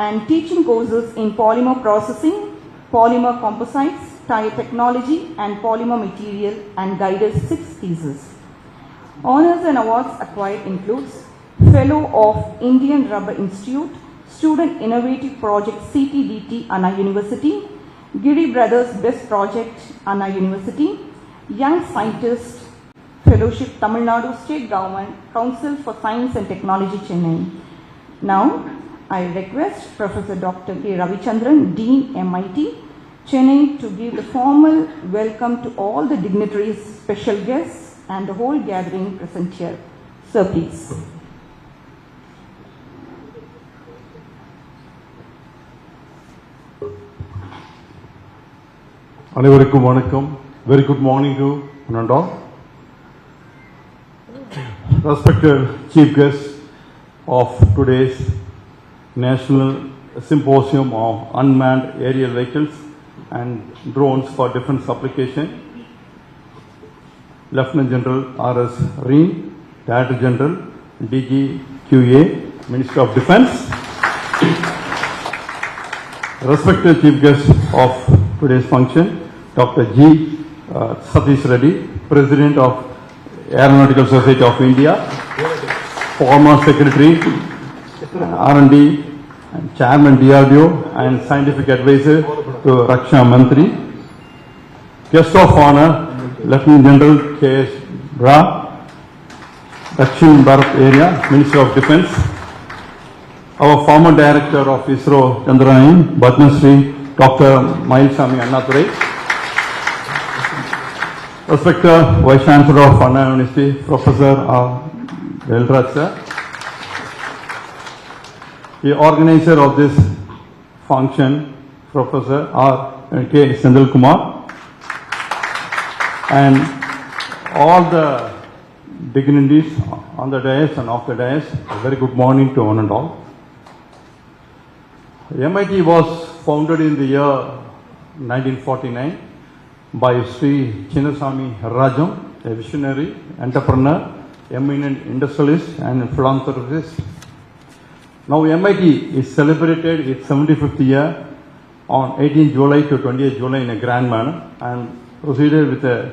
and teaching courses in polymer processing, polymer composites, tire technology and polymer material, and guided 6 theses. Honours and awards acquired includes Fellow of Indian Rubber Institute, Student Innovative Project CTDT, Anna University, Giri Brothers Best Project, Anna University, Young Scientist Fellowship, Tamil Nadu State Government, Council for Science and Technology, Chennai. Now, I request Professor Dr. K. Ravichandran, Dean, MIT, Chennai, to give the formal welcome to all the dignitaries, special guests, and the whole gathering present here. Sir, please. அனைவருக்கும் வணக்கம். Very good morning to one and all. Respected chief guests of today's National Symposium of Unmanned Aerial Vehicles and Drones for Defense Application, Lieutenant General R.S. Reen, Director General, DGQA, Minister of Defense. Respected chief guests of today's function, Dr. G. Satish Reddy, President of Aeronautical Society of India, former Secretary, R&D, and Chairman DRDO, and Scientific Advisor to Raksha Mantri. Guest of Honor, Lieutenant General K.S. Bra, Dakshin Bharat Area, Minister of Defense. Our former Director of ISRO, Chandrayaan, Padma Shri, Dr. Mailsami Annadurai. Respected Vice Chancellor of Anna University, Professor Velraj sir. The organizer of this function, Professor K. Senthil Kumar, and all the dignitaries on the dais and off the dais. A very good morning to one and all. MIT was founded in the year 1949 by Sri Chinnasamy Rajam, a visionary, entrepreneur, eminent industrialist and philanthropist. Now MIT is celebrated its 75th year on 18 July to 28 July in a grand manner, and proceeded with a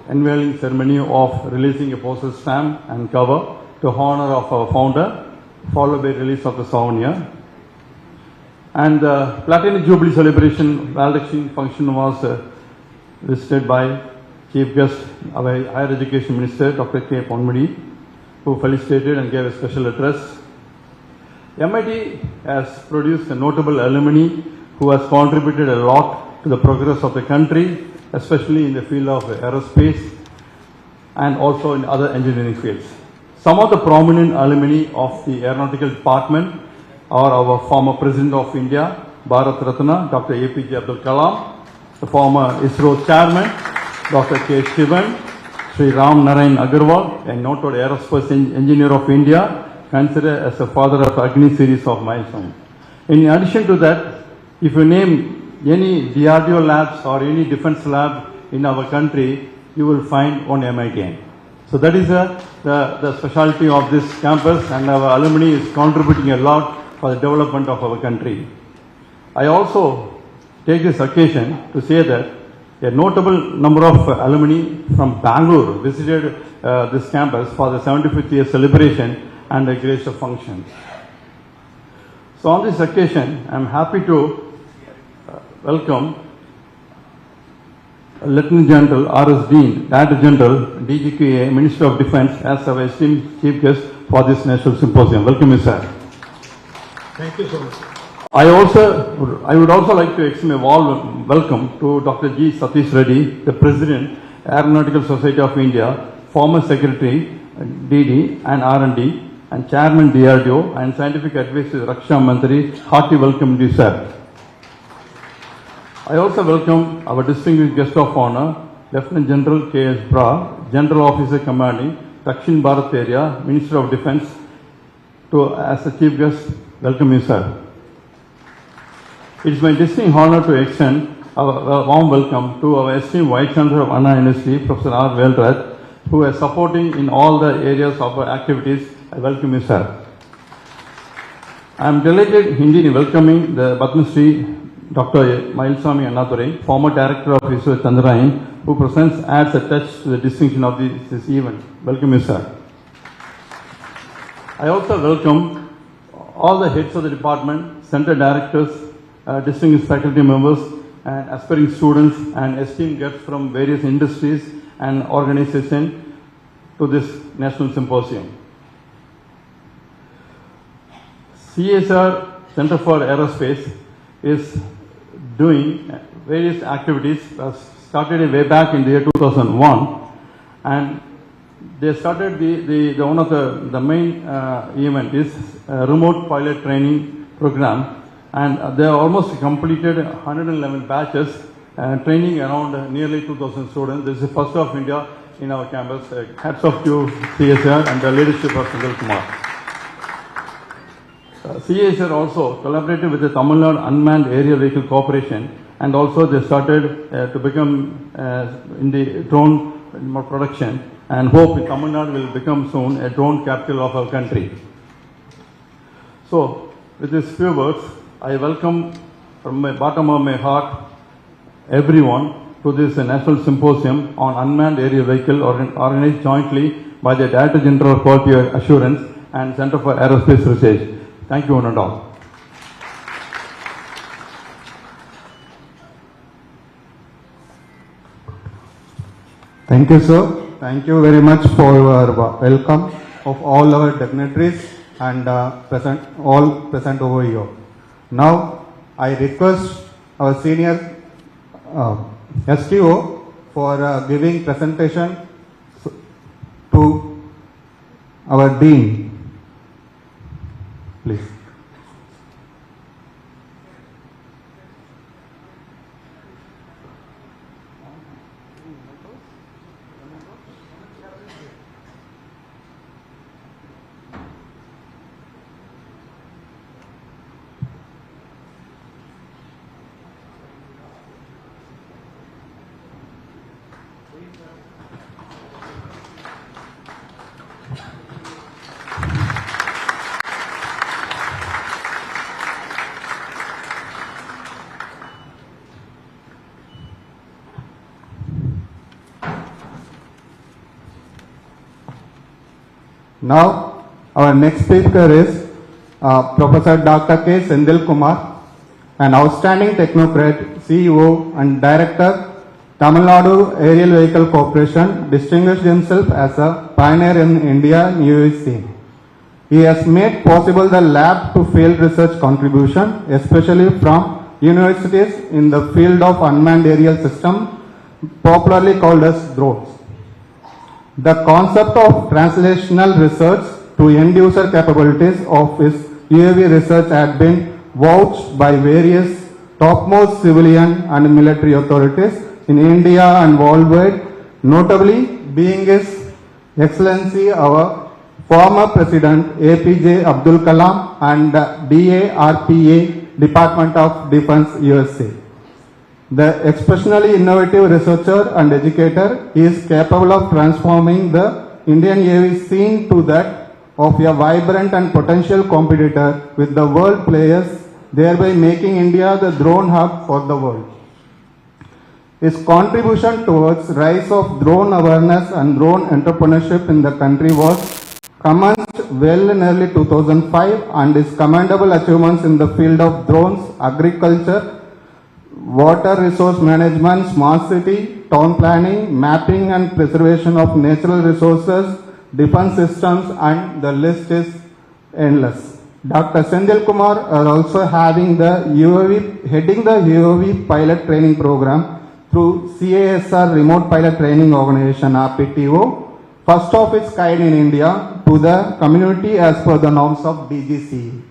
unveiling ceremony of releasing a postal stamp and cover to honor of our founder, followed by release of the souvenir. And the Platinum Jubilee celebration valediction function was visited by Chief Guest, our Higher Education Minister, Dr. K. Ponmudi, who felicitated and gave a special address. MIT has produced a notable alumni who has contributed a lot to the progress of the country, especially in the field of aerospace and also in other engineering fields. Some of the prominent alumni of the Aeronautical Department are our former President of India, Bharat Ratna, Dr. APJ Abdul Kalam, the former ISRO Chairman, Dr. K. Shivan, Sri Ram Narayan Agarwal, a noted aerospace engineer of India, considered as the father of Agni series of milestones. In addition to that, if you name any DRDO labs or any defense lab in our country, you will find one MIT. So that is the specialty of this campus, and our alumni is contributing a lot for the development of our country. I also take this occasion to say that a notable number of alumni from Bangalore visited this campus for the 75th year celebration and a grace of function. So on this occasion, I am happy to welcome Lieutenant General R.S. Dean, Director General, DGQA, Minister of Defense, as our esteemed chief guest for this national symposium. Welcome you, sir. Thank you so much. I would also like to extend a warm welcome to Dr. G. Satish Reddy, the President, Aeronautical Society of India, former Secretary, DD and R&D, and Chairman DRDO, and Scientific Advisor Raksha Mantri. Hearty welcome to you, sir. I also welcome our distinguished guest of honor, Lieutenant General K.S. Bra, General Officer Commanding, Dakshin Bharat Area, Minister of Defense, as a chief guest. Welcome you, sir. It is my distinct honor to extend a warm welcome to our esteemed Vice Chancellor of Anna University, Professor R. Velraj, who is supporting in all the areas of our activities. I welcome you, sir. I am delighted indeed in welcoming the Padma Shri Dr. Mailswamy Annadurai, former Director of Research Chandrayaan, who presents adds a touch to the distinction of this event. Welcome you, sir. I also welcome all the heads of the department, center directors, distinguished faculty members, and aspiring students and esteemed guests from various industries and organizations to this national symposium. CASR Center for Aerospace is doing various activities, started way back in the year 2001, and they started one of the main event is remote pilot training program, and they almost completed 111 batches, training around nearly 2,000 students. This is the first of India in our campus. Hats off to CASR and the leadership of Senthil Kumar. CASR also collaborated with the Tamil Nadu Unmanned Aerial Vehicle Corporation, and also they started to become in the drone production, and hope Tamil Nadu will become soon a drone capital of our country. So, with these few words, I welcome from the bottom of my heart everyone to this national symposium on unmanned aerial vehicle organized jointly by the Director General of Quality Assurance and Center for Aerospace Research. Thank you one and all. Thank you, sir. Thank you very much for your welcome of all our dignitaries and all present over here. Now, I request our senior STO for giving presentation to our Dean. Please. Now, our next speaker is Professor Dr. K. Senthil Kumar, an outstanding technocrat, CEO and Director, Tamil Nadu Aerial Vehicle Corporation, distinguished himself as a pioneer in India and UAE scene. He has made possible the lab to field research contribution, especially from universities in the field of unmanned aerial system, popularly called as drones. The concept of translational research to end-user capabilities of his UAV research had been vouched by various topmost civilian and military authorities in India and worldwide, notably being His Excellency our former President APJ Abdul Kalam and DARPA Department of Defense USA. The exceptionally innovative researcher and educator is capable of transforming the Indian UAV scene to that of a vibrant and potential competitor with the world players, thereby making India the drone hub for the world. His contribution towards rise of drone awareness and drone entrepreneurship in the country was commenced well in early 2005, and his commendable achievements in the field of drones, agriculture, water resource management, smart city, town planning, mapping and preservation of natural resources, defense systems, and the list is endless. Dr. Senthil Kumar is also heading the UAV pilot training program through CASR Remote Pilot Training Organization RPTO, first of its kind in India, to the community as per the norms of DGCE.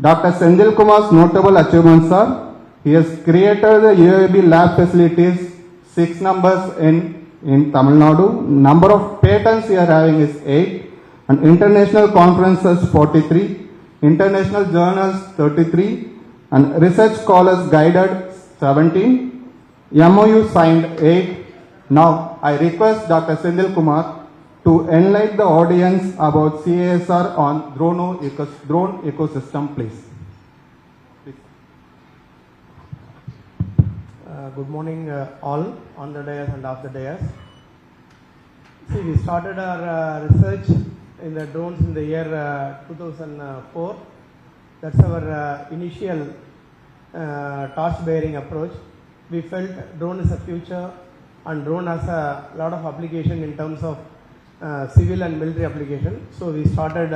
Dr. Senthil Kumar's notable achievements are, he has created the UAV lab facilities, 6 numbers in Tamil Nadu, number of patents he is having is 8, and international conferences 43, international journals 33, and research scholars guided 17, MOU signed 8. Now, I request Dr. Senthil Kumar to enlighten the audience about CASR on drone ecosystem, please. Good morning all on the dais and off the dais. See, we started our research in the drones in the year 2004. That's our initial torch-bearing approach. We felt drone is a future and drone has a lot of application in terms of civil and military application. So we started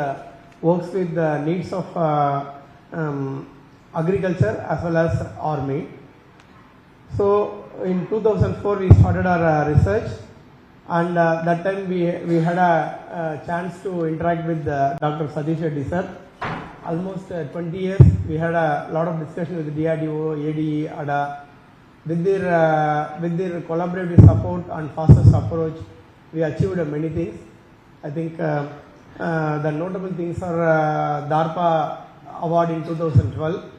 works with the needs of agriculture as well as army. So in 2004 we started our research, and that time we had a chance to interact with Dr. Satish Reddy sir. Almost 20 years we had a lot of discussion with DRDO, ADE, ADA. With their collaborative support and fastest approach, we achieved many things. I think the notable things are DARPA award in 2012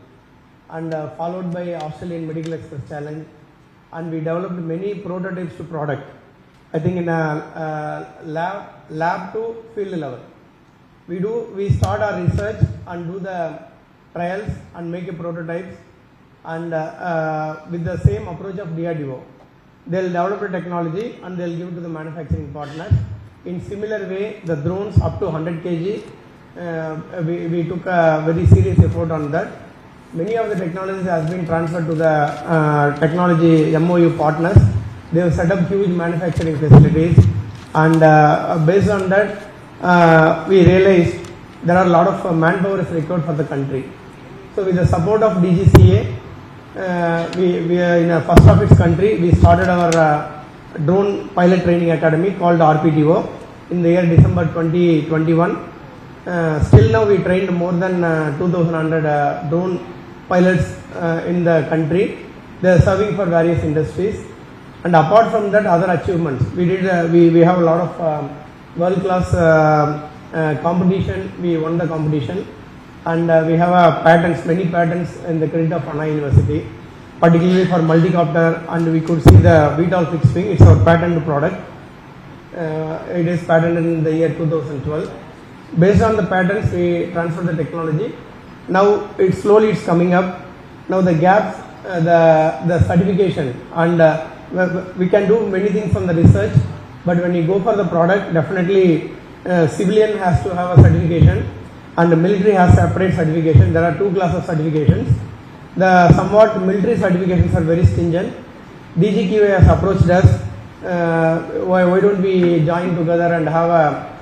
and followed by Australian Medical Express Challenge, and we developed many prototypes to product. I think in a lab to field level. We start our research and do the trials and make a prototypes, and with the same approach of DRDO, they'll develop a technology and they'll give it to the manufacturing partners. In similar way, the drones up to 100 kg, we took a very serious effort on that. Many of the technologies has been transferred to the technology MOU partners. They have set up huge manufacturing facilities, and based on that, we realized there are a lot of manpower is required for the country. So with the support of DGCA, we are in a first of its country, we started our drone pilot training academy called RPTO in the year December 2021. Still now we trained more than 2,100 drone pilots in the country. They are serving for various industries. And apart from that, other achievements we have a lot of world class competition. We won the competition, and we have many patents in the credit of Anna University, particularly for multicopter, and we could see the VTOL fixed wing. It's our patented product. It is patented in the year 2012. Based on the patents, we transfer the technology. Now it's slowly coming up. Now the gaps, the certification, and we can do many things from the research, but when you go for the product, definitely civilian has to have a certification and the military has separate certification. There are two classes of certifications. The somewhat military certifications are very stringent. DGQA has approached us. Why don't we join together and have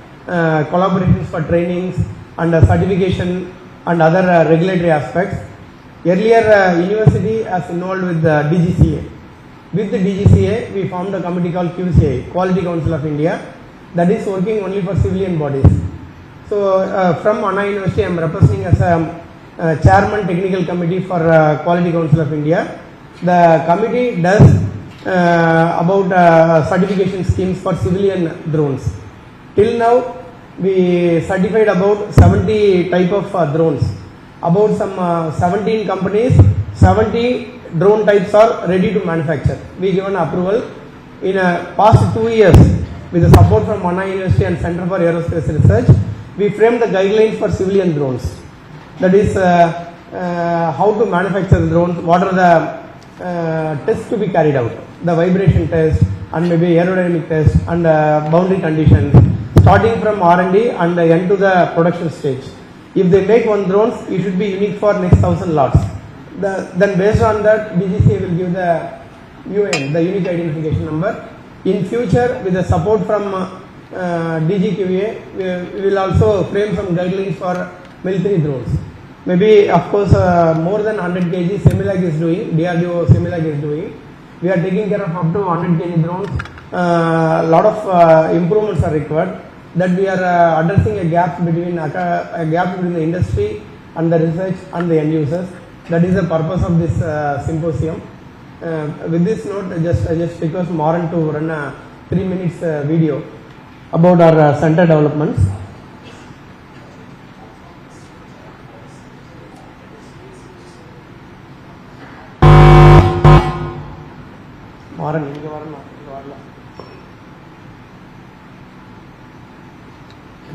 collaborations for trainings and certification and other regulatory aspects. Earlier, university has involved with the DGCA. With the DGCA, we formed a committee called QCA, Quality Council of India, that is working only for civilian bodies. So, from Anna University, I am representing as a chairman technical committee for Quality Council of India. The committee does about certification schemes for civilian drones. Till now, we certified about 70 type of drones. About some 17 companies, 70 drone types are ready to manufacture. We given approval. In past 2 years, with the support from Anna University and Center for Aerospace Research, we framed the guidelines for civilian drones. That is how to manufacture the drones, what are the tests to be carried out, the vibration test and maybe aerodynamic test and boundary conditions, starting from R&D and end to the production stage. If they make one drone, it should be unique for next 1,000 lots. Then based on that, DGCA will give the UN, the unique identification number. In future, with the support from DGQA, we will also frame some guidelines for military drones. Maybe, of course, more than 100 kg Semilag is doing, DRDO Semilag is doing. We are taking care of up to 100 kg drones. A lot of improvements are required. That we are addressing a gap between the industry and the research and the end users. That is the purpose of this symposium. With this note, I just request Maran to run a 3 minutes video about our center developments. Maran, inga varala.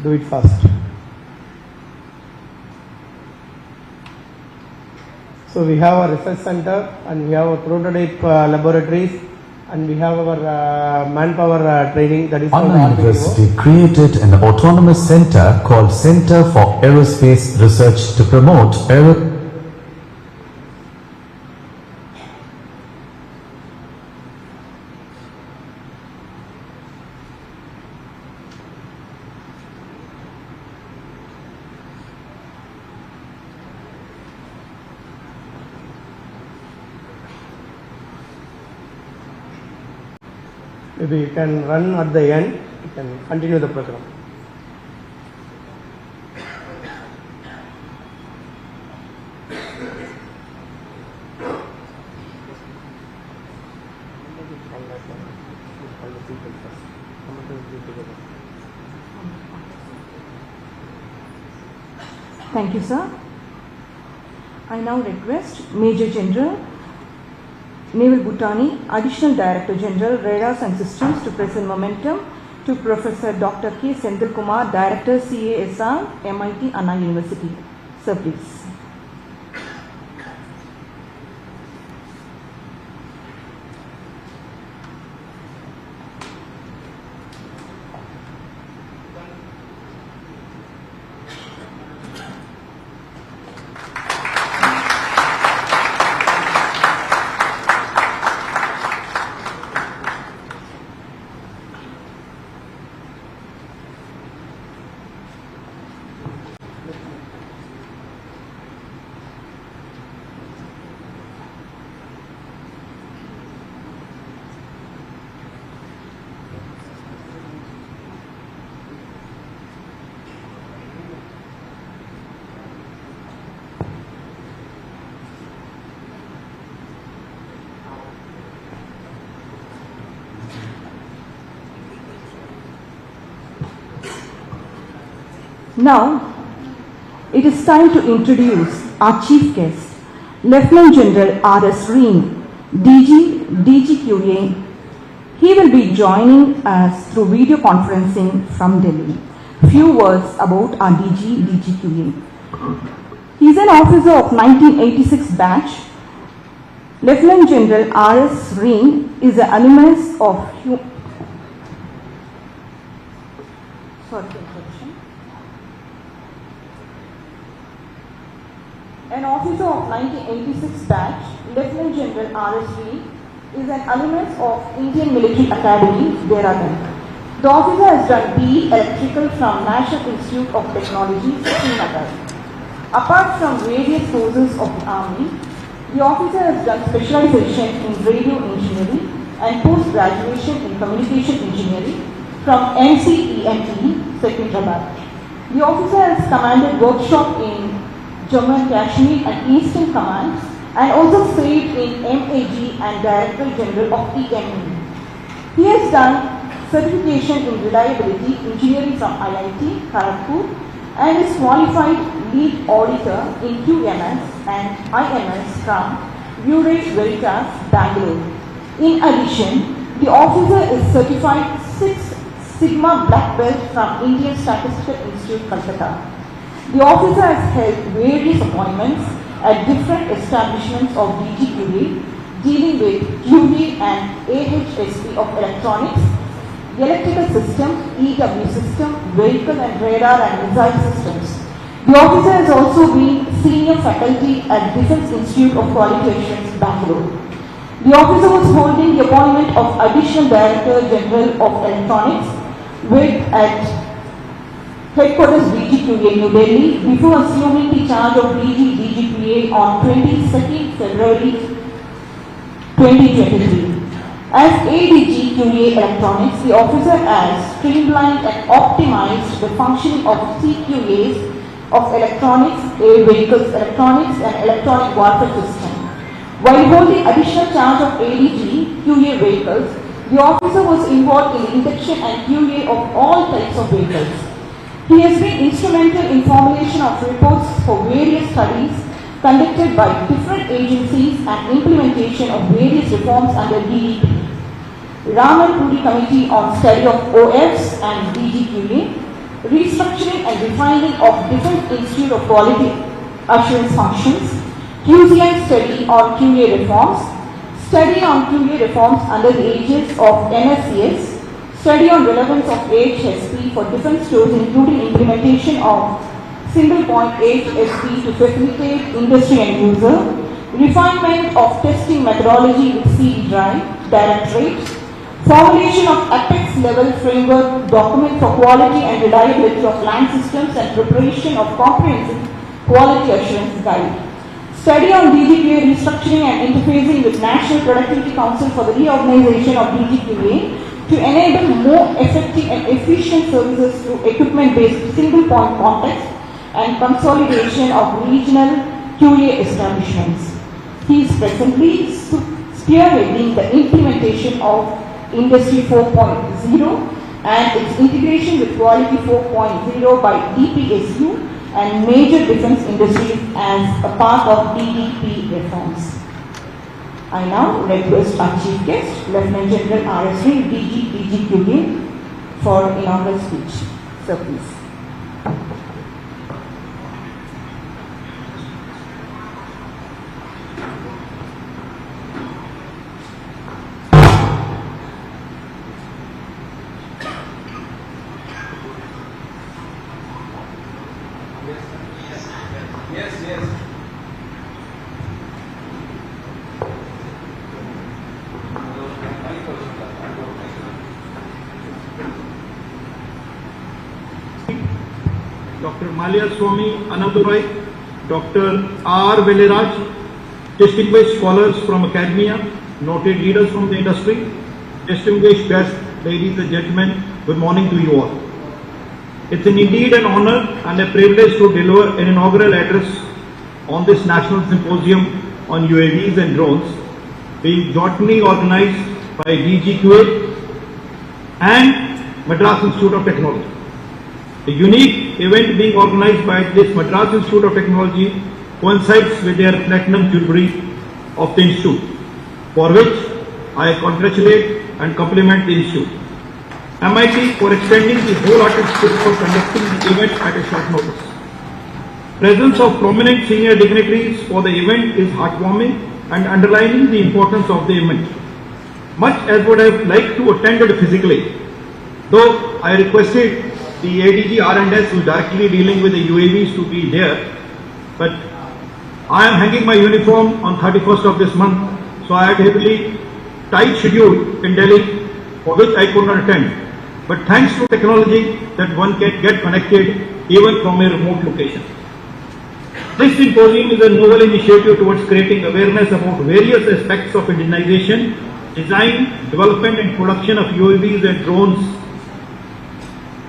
do it fast. So we have our research center and we have our prototype laboratories and we have our manpower training, that is Anna University created an autonomous center called Center for Aerospace Research to promote Maybe you can run at the end, you can continue the program. Thank you, sir. I now request Major General Naval Bhutani, Additional Director General, Radars and Systems, to present momentum to Professor Dr. K. Senthil Kumar, Director, CASR, MIT, Anna University. Sir, please. Now, it is time to introduce our chief guest, Lieutenant General R.S. Reen, DGQA. He will be joining us through video conferencing from Delhi. Few words about our DGQA. He is an officer of 1986 batch. Lieutenant General R.S. Reen is an alumnus of An officer of 1986 batch, Lieutenant General R.S. Reen is an alumnus of Indian Military Academy, Dehradun. The officer has done BE Electrical from National Institute of Technology, Srinagar. Apart from various courses of the Army, the officer has done specialization in radio engineering and post-graduation in communication engineering from MCEME, Secunderabad. The officer has commanded workshop in Jammu and Kashmir and Eastern Commands, and also served in MAG and Director General of EME. He has done certification in reliability engineering from IIT, Kharagpur, and is qualified lead auditor in QMS and IMS from Bureau Veritas, Bangalore. In addition, the officer is certified 6 Sigma Black Belt from Indian Statistical Institute, Calcutta. The officer has held various appointments at different establishments of DGQA dealing with QA and AHSP of electronics, electrical system, EW system, vehicle and radar and missile systems. The officer has also been senior faculty at Defence Institute of Quality Assurance, Bangalore. The officer was holding the appointment of Additional Director General of Electronics at Headquarters DGQA, New Delhi, before assuming the charge of DGQA on 22nd February 2023. As ADG QA Electronics, the officer has streamlined and optimized the functioning of CQAs of electronics, air vehicles, electronics and electronic warfare system. While holding additional charge of ADG QA vehicles, the officer was involved in the induction and QA of all types of vehicles. He has been instrumental in formulation of reports for various studies conducted by different agencies and implementation of various reforms under DEP, Raman Puri Committee on Study of OFs and DGQA, restructuring and refining of Defence Institute of Quality Assurance functions, QC and study on QA reforms, study on QA reforms under the aegis of NSCS, study on relevance of HSP for defense stores including implementation of single point HSP to facilitate industry and user, refinement of testing methodology with CD drive, directorate, formulation of apex level framework document for quality and reliability of land systems and preparation of comprehensive quality assurance guide. Study on DGQA restructuring and interfacing with National Productivity Council for the reorganization of DGQA to enable more effective and efficient services through equipment-based single-point context and consolidation of regional QA establishments. He is presently spearheading the implementation of Industry 4.0 and its integration with Quality 4.0 by DPSU and major defense industries as a part of DDP reforms. I now request our Chief Guest, Lieutenant General R.S. Ring, DGQA, for inaugural speech. Sir, please. Dr. Malia Swami Anadurai, Dr. R. Veleraj, distinguished scholars from academia, noted leaders from the industry, distinguished guests, ladies and gentlemen, good morning to you all. It's indeed an honor and a privilege to deliver an inaugural address on this national symposium on UAVs and drones, being jointly organized by DGQA and Madras Institute of Technology. The unique event being organized by this Madras Institute of Technology coincides with their platinum jubilee of the institute, for which I congratulate and compliment the institute. MIT for extending the wholehearted spirit for conducting the event at a short notice. Presence of prominent senior dignitaries for the event is heartwarming and underlining the importance of the event. Much as would have liked to attend it physically, though I requested the ADG R&S who is directly dealing with the UAVs to be there, but I am hanging my uniform on 31st of this month, so I had a heavily tight schedule in Delhi for which I could not attend. But thanks to technology that one can get connected even from a remote location. This symposium is a novel initiative towards creating awareness about various aspects of indigenization, design, development and production of UAVs and drones.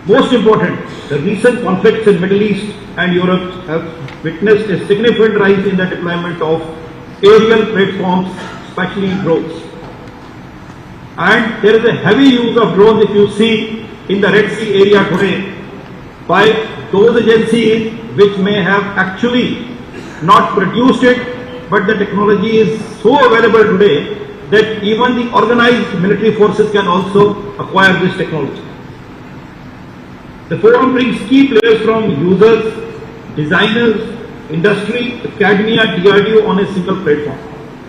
Most important, the recent conflicts in Middle East and Europe have witnessed a significant rise in the deployment of aerial platforms, especially drones. And there is a heavy use of drones, if you see, in the Red Sea area today by those agencies which may have actually not produced it, but the technology is so available today that even the organized military forces can also acquire this technology. The forum brings key players from users, designers, industry, academia, DRDO on a single platform.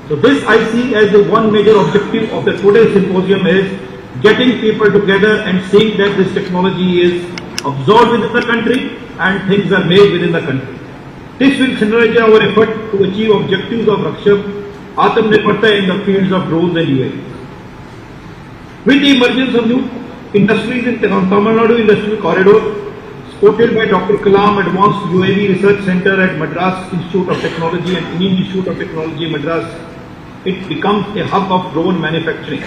So this I see as the one major objective of the today's symposium is getting people together and seeing that this technology is absorbed within the country and things are made within the country. This will synergize our effort to achieve objectives of Raksha Atmanirbharta in the fields of drones and UAVs. With the emergence of new industries in Tamil Nadu Industrial Corridor, supported by Dr. Kalam Advanced UAV Research Center at Madras Institute of Technology and Indian Institute of Technology, Madras, it becomes a hub of drone manufacturing.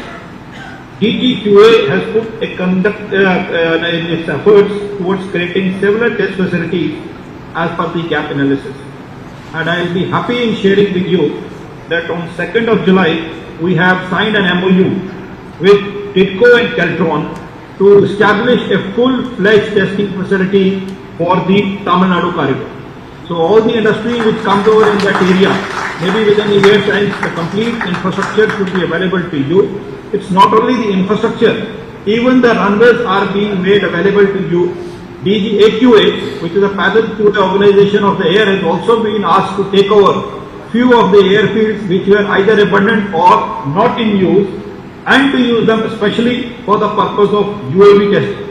DGQA has put in its efforts towards creating several test facilities as per the gap analysis. And I will be happy in sharing with you that on 2nd of July, we have signed an MOU with TIDCO and Caltron to establish a full-fledged testing facility for the Tamil Nadu corridor. So all the industry which comes over in that area, maybe within a year's time, the complete infrastructure should be available to you. It's not only the infrastructure, even the runways are being made available to you DGAQA, which is a pattern QA organization of the air, has also been asked to take over few of the airfields which were either abandoned or not in use, and to use them especially for the purpose of UAV testing.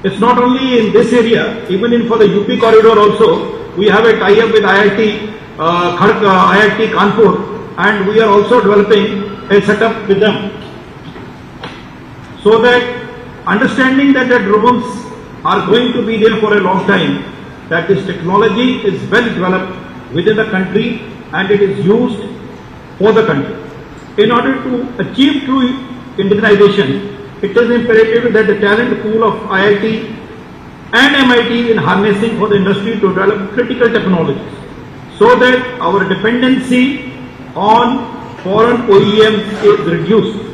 It's not only in this area, even for the UP corridor also, we have a tie-up with IIT Kanpur, and we are also developing a setup with them. So that understanding that the drones are going to be there for a long time, that this technology is well developed within the country and it is used for the country. In order to achieve true Indigenization, it is imperative that the talent pool of IIT and MIT in harnessing for the industry to develop critical technologies, so that our dependency on foreign OEMs is reduced.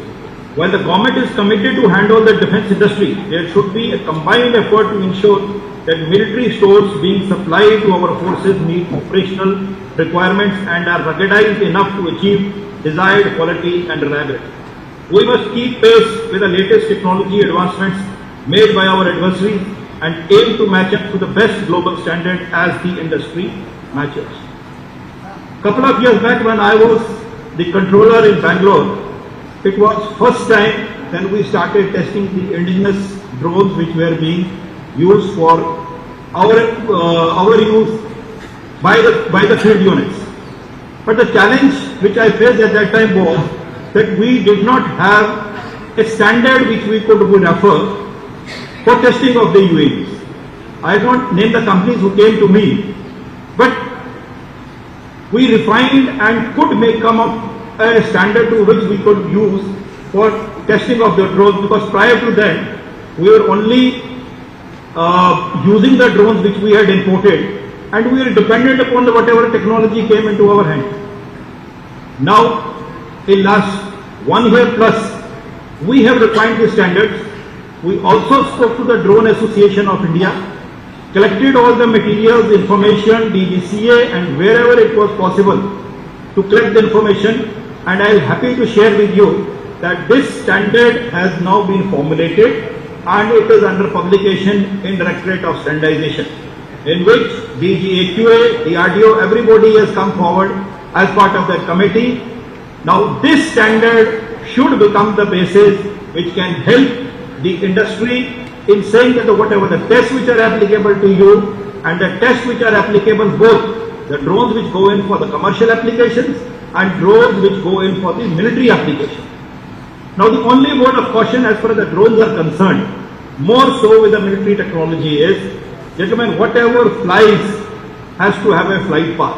While the government is committed to handle the defense industry, there should be a combined effort to ensure that military stores being supplied to our forces meet operational requirements and are ruggedized enough to achieve desired quality and reliability. We must keep pace with the latest technology advancements made by our adversaries and aim to match up to the best global standard as the industry matures. Couple of years back, when I was the controller in Bangalore, it was first time when we started testing the indigenous drones which were being used for our use by the field units. But the challenge which I faced at that time was that we did not have a standard which we could refer for testing of the UAVs. I don't name the companies who came to me, but we refined and could come up a standard to which we could use for testing of the drones, because prior to that we were only using the drones which we had imported, and we were dependent upon whatever technology came into our hand. Now, in last 1 year plus, we have refined the standards. We also spoke to the Drone Association of India, collected all the materials, information, DGCA, and wherever it was possible to collect the information, and I am happy to share with you that this standard has now been formulated and it is under publication in Directorate of Standardization, in which DGAQA, DRDO, everybody has come forward as part of that committee. Now this standard should become the basis which can help the industry in saying that whatever the tests which are applicable to you and the tests which are applicable both the drones which go in for the commercial applications and drones which go in for the military application. Now the only word of caution as far as the drones are concerned, more so with the military technology, is, gentlemen, whatever flies has to have a flight path.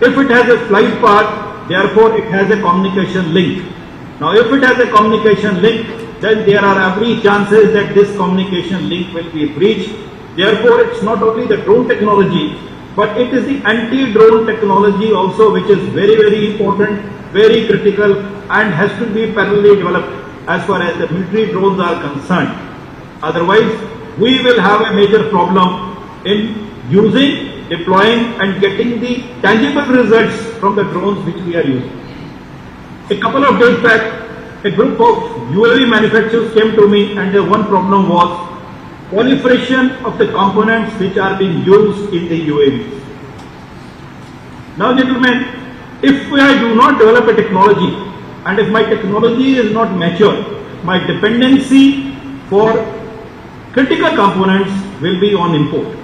If it has a flight path, therefore it has a communication link. Now if it has a communication link, then there are every chances that this communication link will be breached. Therefore it's not only the drone technology, but it is the anti-drone technology also, which is very, very important, very critical, and has to be parallelly developed as far as the military drones are concerned. Otherwise, we will have a major problem in using, deploying, and getting the tangible results from the drones which we are using. A couple of days back, a group of UAV manufacturers came to me, and their one problem was proliferation of the components which are being used in the UAVs. Now, gentlemen, if I do not develop a technology, and if my technology is not mature, my dependency for critical components will be on import.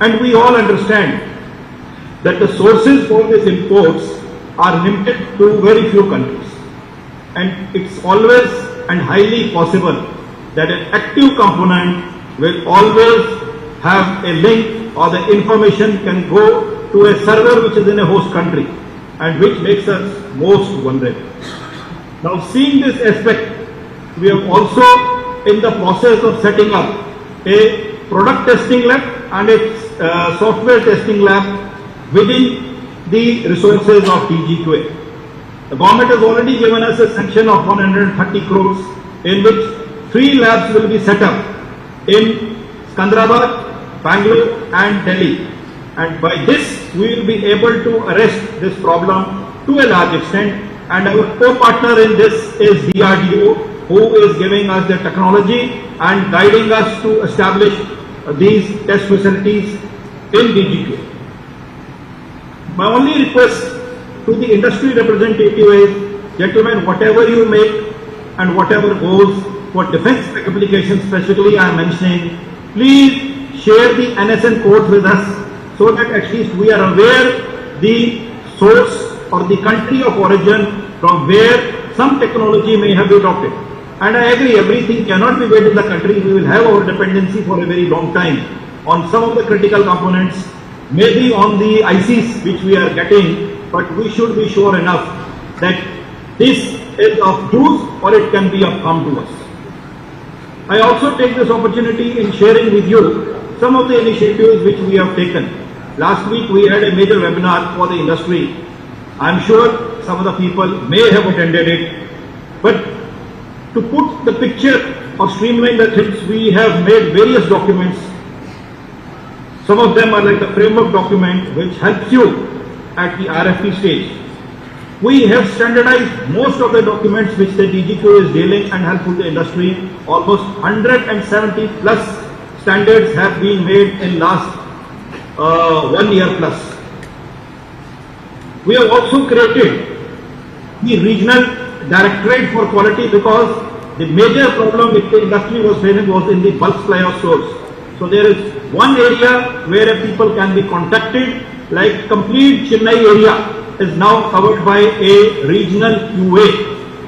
And we all understand that the sources for these imports are limited to very few countries. And it's always and highly possible that an active component will always have a link, or the information can go to a server which is in a host country, and which makes us most vulnerable. Now, seeing this aspect, we are also in the process of setting up a product testing lab and a software testing lab within the resources of DGQA. The government has already given us a sanction of 130 crores, in which 3 labs will be set up in Sikandrabad, Bangalore and Delhi. And by this, we will be able to arrest this problem to a large extent. And our co-partner in this is DRDO, who is giving us the technology and guiding us to establish these test facilities in DGQ. My only request to the industry representative is, gentlemen, whatever you make and whatever goes for defense applications specifically I am mentioning, please share the NSN codes with us so that at least we are aware the source or the country of origin from where some technology may have been adopted. And I agree, everything cannot be made in the country. We will have our dependency for a very long time on some of the critical components, maybe on the ICs which we are getting, but we should be sure enough that this is of use or it can be of harm to us. I also take this opportunity in sharing with you some of the initiatives which we have taken. Last week we had a major webinar for the industry. I am sure some of the people may have attended it, but to put the picture or streamline the things, we have made various documents. Some of them are like the framework document which helps you at the RFP stage. We have standardized most of the documents which the DGQ is dealing and helpful to the industry. Almost 170 plus standards have been made in last 1 year plus. We have also created the regional directorate for quality because the major problem which the industry was facing was in the bulk supply of stores. So there is one area where people can be contacted, like complete Chennai area is now covered by a regional QA,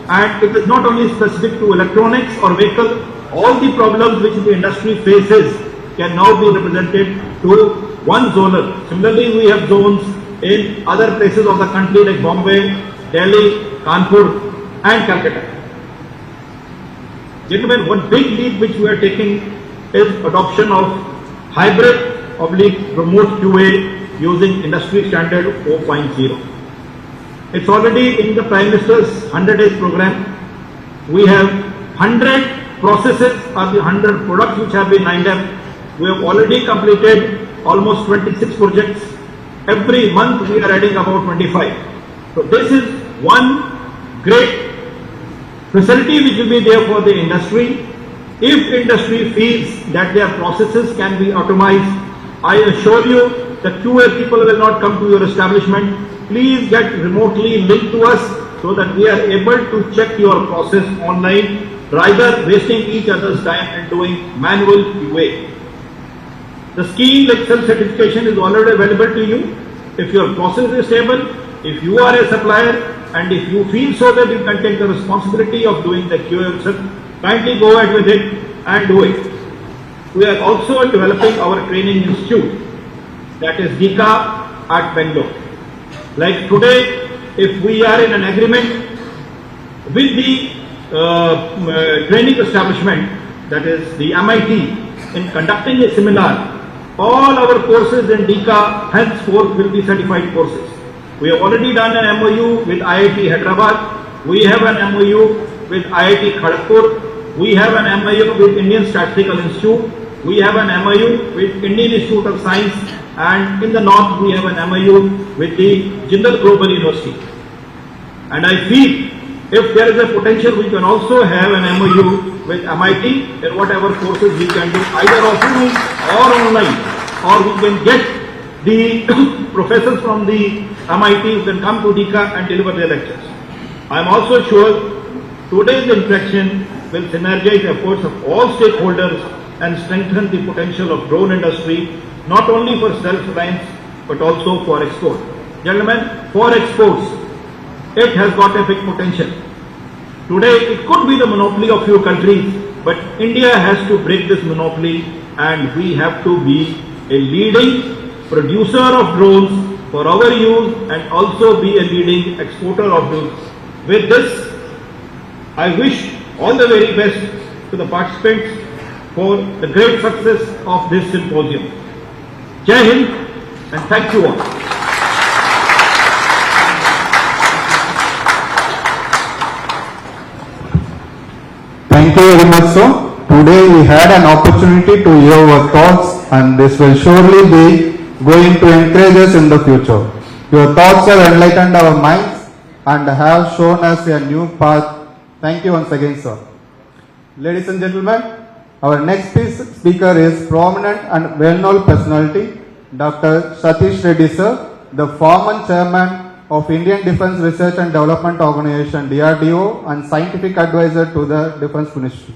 and it is not only specific to electronics or vehicle. All the problems which the industry faces can now be represented to one zoner. Similarly, we have zones in other places of the country like Bombay, Delhi, Kanpur and Calcutta. Gentlemen, one big leap which we are taking is adoption of hybrid/remote QA using industry standard 4.0. It's already in the Prime Minister's 100 days program. We have 100 processes or the 100 products which have been lined up. We have already completed almost 26 projects. Every month we are adding about 25. So this is one great facility which will be there for the industry. If industry feels that their processes can be automized, I assure you the QA people will not come to your establishment. Please get remotely linked to us so that we are able to check your process online rather wasting each other's time and doing manual QA. The scheme like self-certification is already available to you. If your process is stable, if you are a supplier and if you feel so that you can take the responsibility of doing the QA yourself, kindly go ahead with it and do it. We are also developing our training institute, that is DICA at Bangalore. Like today, if we are in an agreement with the training establishment, that is the MIT, in conducting a seminar, all our courses in DICA henceforth will be certified courses. We have already done an MOU with IIT Hyderabad. We have an MOU with IIT Kharagpur. We have an MOU with Indian Statistical Institute. We have an MOU with Indian Institute of Science, and in the north we have an MOU with the Jindal Global University. And I feel if there is a potential, we can also have an MOU with MIT in whatever courses we can do, either offline or online, or we can get the professors from the MIT who can come to DICA and deliver their lectures. I am also sure today's interaction will synergize efforts of all stakeholders and strengthen the potential of drone industry, not only for self-reliance but also for export. Gentlemen, for exports, it has got a big potential. Today, it could be the monopoly of few countries, but India has to break this monopoly and we have to be a leading producer of drones for our use and also be a leading exporter of drones. With this, I wish all the very best to the participants for the great success of this symposium. Jai Hind and thank you all. Thank you very much, sir. Today we had an opportunity to hear your thoughts, and this will surely be going to encourage us in the future. Your thoughts have enlightened our minds and have shown us a new path. Thank you once again, sir. Ladies and gentlemen, Our next speaker is prominent and well-known personality, Dr. Satish Reddy sir, the former chairman of Indian Defence Research and Development Organization DRDO and scientific advisor to the Defence Ministry.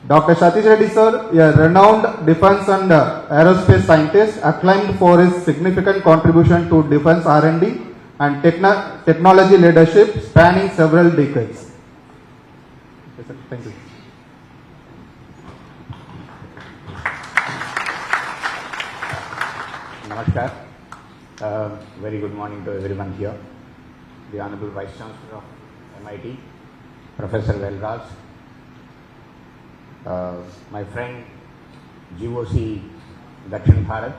Dr. Satish Reddy sir, a renowned defence and aerospace scientist, acclaimed for his significant contribution to defence R&D and technology leadership spanning several decades. Yes, sir. Thank you. Namaskar. Very good morning to everyone here. The Honorable Vice Chancellor of MIT, Professor Velraj, my friend GOC Dakshin Bharat,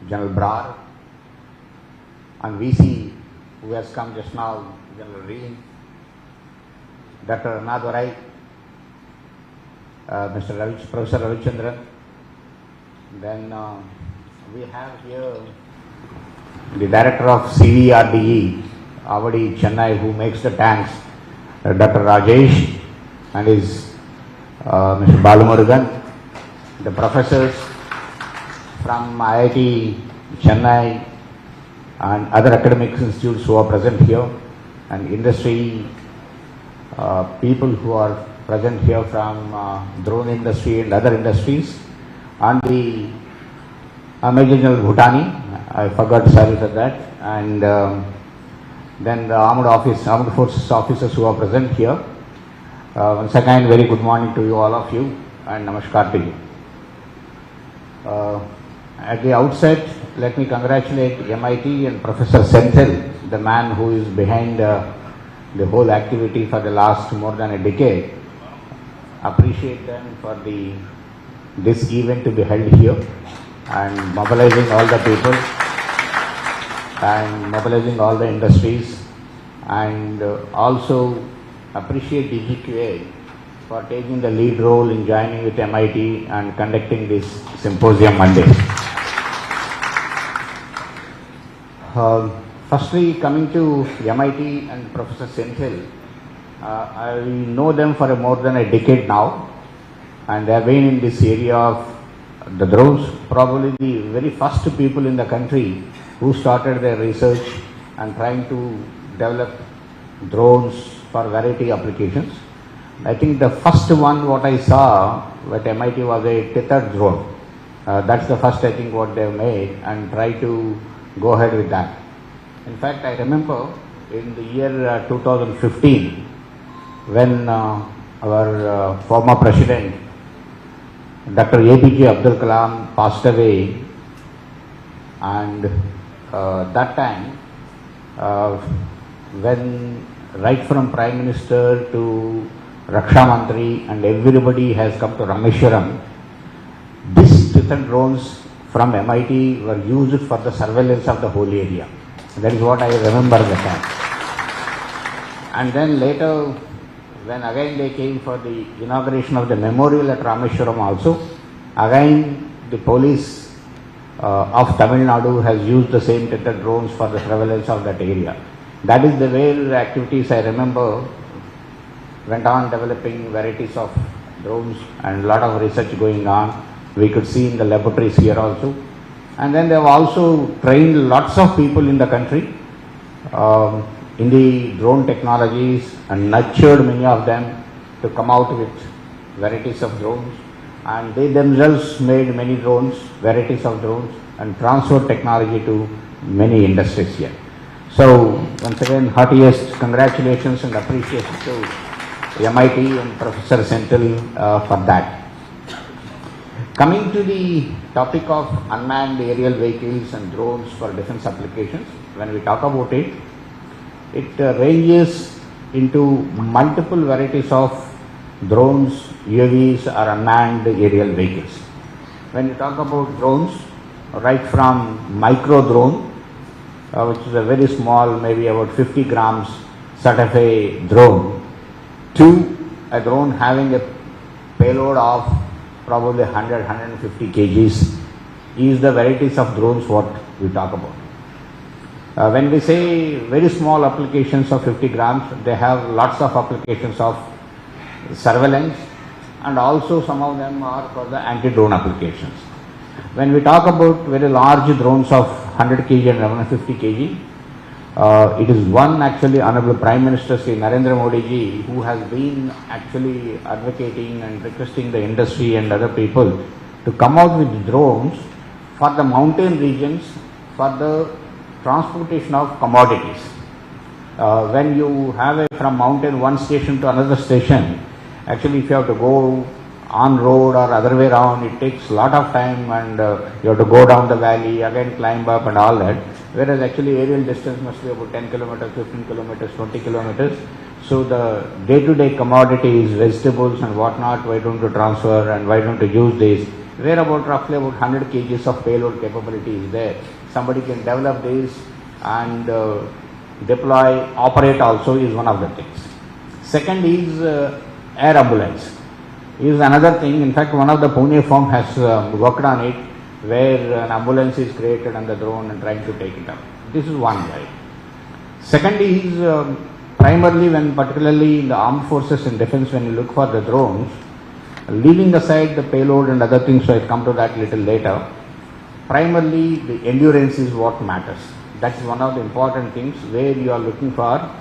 General Brar, and VC who has come just now, General Reen, Dr. Annadurai, Professor Ravichandran. Then we have here the Director of CVRDE, Avadi, Chennai, who makes the tanks, Dr. Rajesh and his Mr. Balumurugan, the professors from IIT, Chennai and other academic institutes who are present here, and industry people who are present here from drone industry and other industries, and the Major General Bhutani, I forgot, sorry for that, and then the armed forces officers who are present here. Once again, very good morning to you, all of you, and namaskar to you. At the outset, let me congratulate MIT and Professor Senthil, the man who is behind the whole activity for the last more than a decade. Appreciate them for this event to be held here and mobilizing all the people and mobilizing all the industries, and also appreciate DGQA for taking the lead role in joining with MIT and conducting this symposium Monday. Firstly, coming to MIT and Professor Senthil, I know them for more than a decade now, and they have been in this area of the drones, probably the very first people in the country who started their research and trying to develop drones for variety applications. I think the first one what I saw at MIT was a tethered drone. That's the first, I think, what they've made, and try to go ahead with that. In fact, I remember in the year 2015 when our former president Dr. APJ Abdul Kalam passed away, and that time when right from Prime Minister to Raksha Mantri and everybody has come to Rameshwaram, these tethered drones from MIT were used for the surveillance of the whole area. That is what I remember the time. And then later, when again they came for the inauguration of the memorial at Rameshwaram also, again the police of Tamil Nadu has used the same tethered drones for the surveillance of that area. That is the way the activities I remember went on, developing varieties of drones and a lot of research going on. We could see in the laboratories here also. And then they have also trained lots of people in the country in the drone technologies and nurtured many of them to come out with varieties of drones, and they themselves made many drones, varieties of drones, and transferred technology to many industries here. So once again, heartiest congratulations and appreciation to MIT and Professor Senthil for that. Coming to the topic of unmanned aerial vehicles and drones for defense applications, when we talk about it, it ranges into multiple varieties of drones, UAVs or unmanned aerial vehicles. When you talk about drones, right from micro drone, which is a very small, maybe about 50 grams sort of a drone, to a drone having a payload of probably 100-150 kgs is the varieties of drones what we talk about. When we say very small applications of 50 grams, they have lots of applications of surveillance and also some of them are for the anti-drone applications. When we talk about very large drones of 100 kg and 150 kg, it is one actually Honorable Prime Minister Sri Narendra Modi ji who has been actually advocating and requesting the industry and other people to come out with drones for the mountain regions for the transportation of commodities. When you have from mountain one station to another station, actually if you have to go on road or other way around, it takes a lot of time, and you have to go down the valley, again climb up and all that, whereas actually aerial distance must be about 10 kilometers, 15 kilometers, 20 kilometers. So the day-to-day commodities, vegetables and whatnot, why don't you transfer and why don't you use this? Where about roughly about 100 kgs of payload capability is there. Somebody can develop this and deploy, operate also is one of the things. Second is air ambulance is another thing. In fact, one of the Pune firm has worked on it, where an ambulance is created on the drone and trying to take it up. This is one way. Second is primarily when particularly in the armed forces and defense, when you look for the drones, leaving aside the payload and other things, so I'll come to that little later, primarily the endurance is what matters. That's one of the important things where you are looking for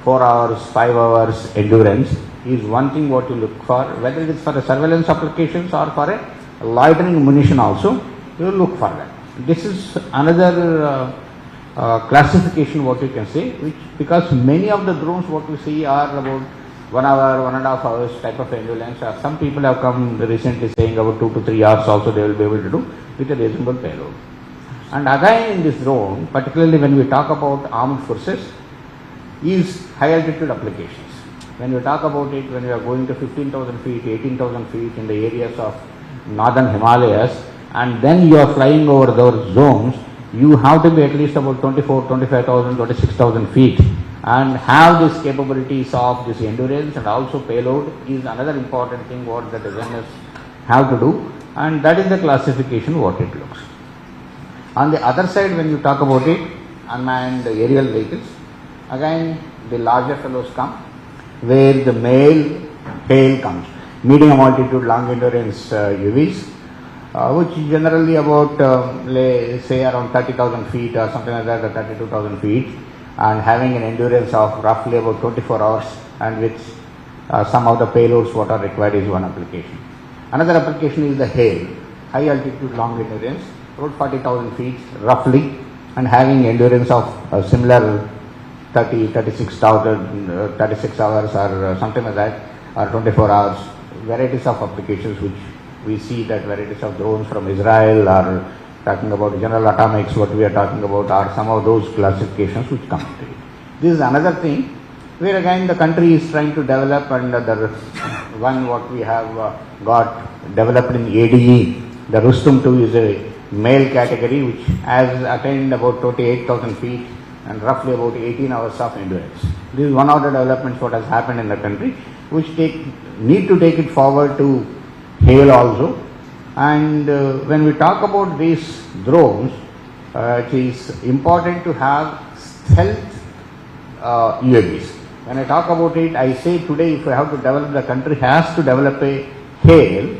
4 hours, 5 hours endurance is one thing what you look for, whether it is for a surveillance applications or for a loitering munition also, you look for that. This is another classification what you can say, which because many of the drones what we see are about 1 hour, 1.5 hours type of endurance. Some people have come recently saying about 2 to 3 hours also they will be able to do with a reasonable payload. And again in this drone, particularly when we talk about armed forces, is high altitude applications. When we talk about it, when we are going to 15,000 feet, 18,000 feet in the areas of northern Himalayas, and then you are flying over those zones, you have to be at least about 24, 25,000, 26,000 feet and have these capabilities of this endurance and also payload is another important thing what the designers have to do, and that is the classification what it looks. On the other side, when you talk about it, unmanned aerial vehicles, again the larger fellows come, where the male tail comes, medium altitude long endurance UVs, which generally about say around 30,000 feet or something like that, or 32,000 feet, and having an endurance of roughly about 24 hours, and which some of the payloads what are required is one application. Another application is the hail, high altitude long endurance, about 40,000 feet roughly, and having endurance of similar 36 hours or something like that, or 24 hours, varieties of applications which we see that varieties of drones from Israel are talking about General Atomics, what we are talking about are some of those classifications which come to it. This is another thing where again the country is trying to develop, and the one what we have got developed in ADE, the Rustum 2 is a male category which has attained about 28,000 feet and roughly about 18 hours of endurance. This is one of the developments what has happened in the country, which need to take it forward to hail also. And when we talk about these drones, it is important to have stealth UAVs. When I talk about it, I say today if we have to develop, the country has to develop a hail.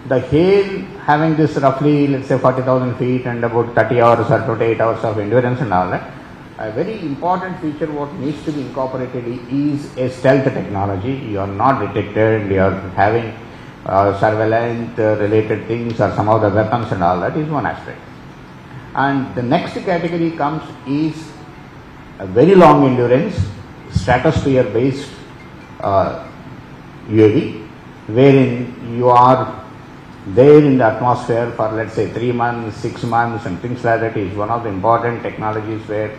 The hail having this roughly, let's say 40,000 feet and about 30 hours or 28 hours of endurance and all that, a very important feature what needs to be incorporated is a stealth technology. You are not detected, you are having surveillance related things or some of the weapons and all that is one aspect. And the next category comes is a very long endurance, stratosphere based UAV, wherein you are there in the atmosphere for let's say 3 months, 6 months and things like that is one of the important technologies where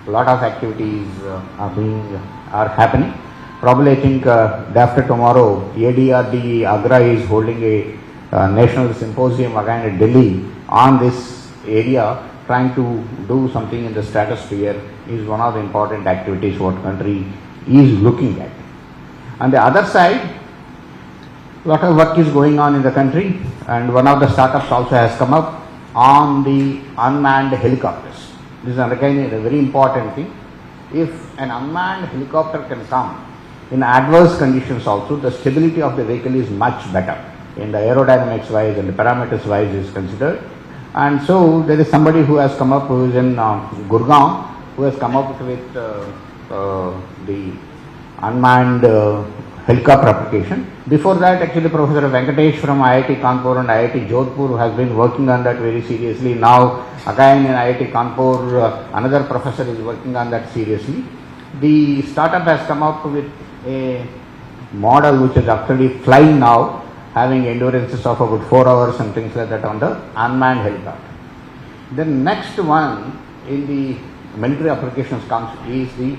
a lot of activities are happening. Probably I think day after tomorrow, ADRD Agra is holding a national symposium again at Delhi on this area, trying to do something in the stratosphere is one of the important activities what country is looking at. On the other side, a lot of work is going on in the country, and one of the startups also has come up on the unmanned helicopters. This is again a very important thing. If an unmanned helicopter can come in adverse conditions also, the stability of the vehicle is much better in the aerodynamics wise and the parameters wise is considered. And so there is somebody who has come up, who is in Gurgaon, who has come up with the unmanned helicopter application. Before that, actually, Professor Venkatesh from IIT Kanpur and IIT Jodhpur has been working on that very seriously. Now, again in IIT Kanpur, another professor is working on that seriously. The startup has come up with a model which is actually flying now, having endurances of about 4 hours and things like that on the unmanned helicopter. The next one in the military applications comes is the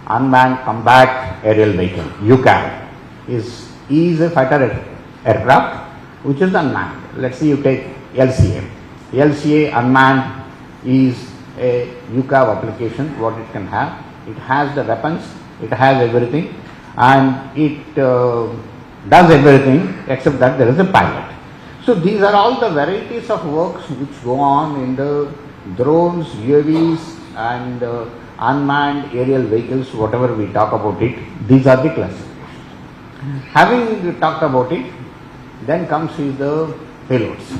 unmanned combat aerial vehicle, UCAV. Is a fighter aircraft which is unmanned. Let's say you take LCA. LCA unmanned is a UCAV application, what it can have. It has the weapons, it has everything, and it does everything except that there is a pilot. So these are all the varieties of works which go on in the drones, UAVs and unmanned aerial vehicles, whatever we talk about it, these are the classifications. Having talked about it, then comes is the payloads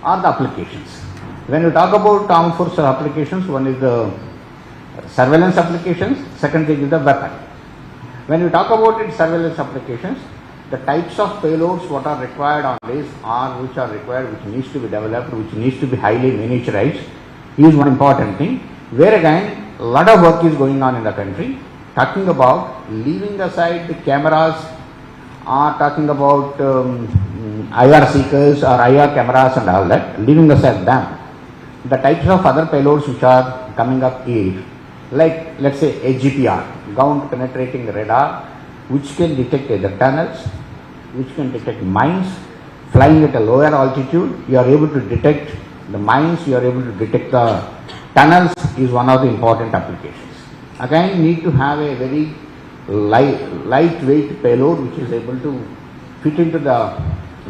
or the applications. When you talk about armed forces applications, one is the surveillance applications, second thing is the weapon. When you talk about it, surveillance applications, the types of payloads what are required on this are which are required, which needs to be developed, which needs to be highly miniaturized, is one important thing, where again a lot of work is going on in the country, talking about leaving aside the cameras, or talking about IR seekers or IR cameras and all that, leaving aside them, the types of other payloads which are coming up is like, let's say, AGPR, ground penetrating radar, which can detect either tunnels, which can detect mines. Flying at a lower altitude, you are able to detect the mines, you are able to detect the tunnels, is one of the important applications. Again, you need to have a very lightweight payload which is able to fit into the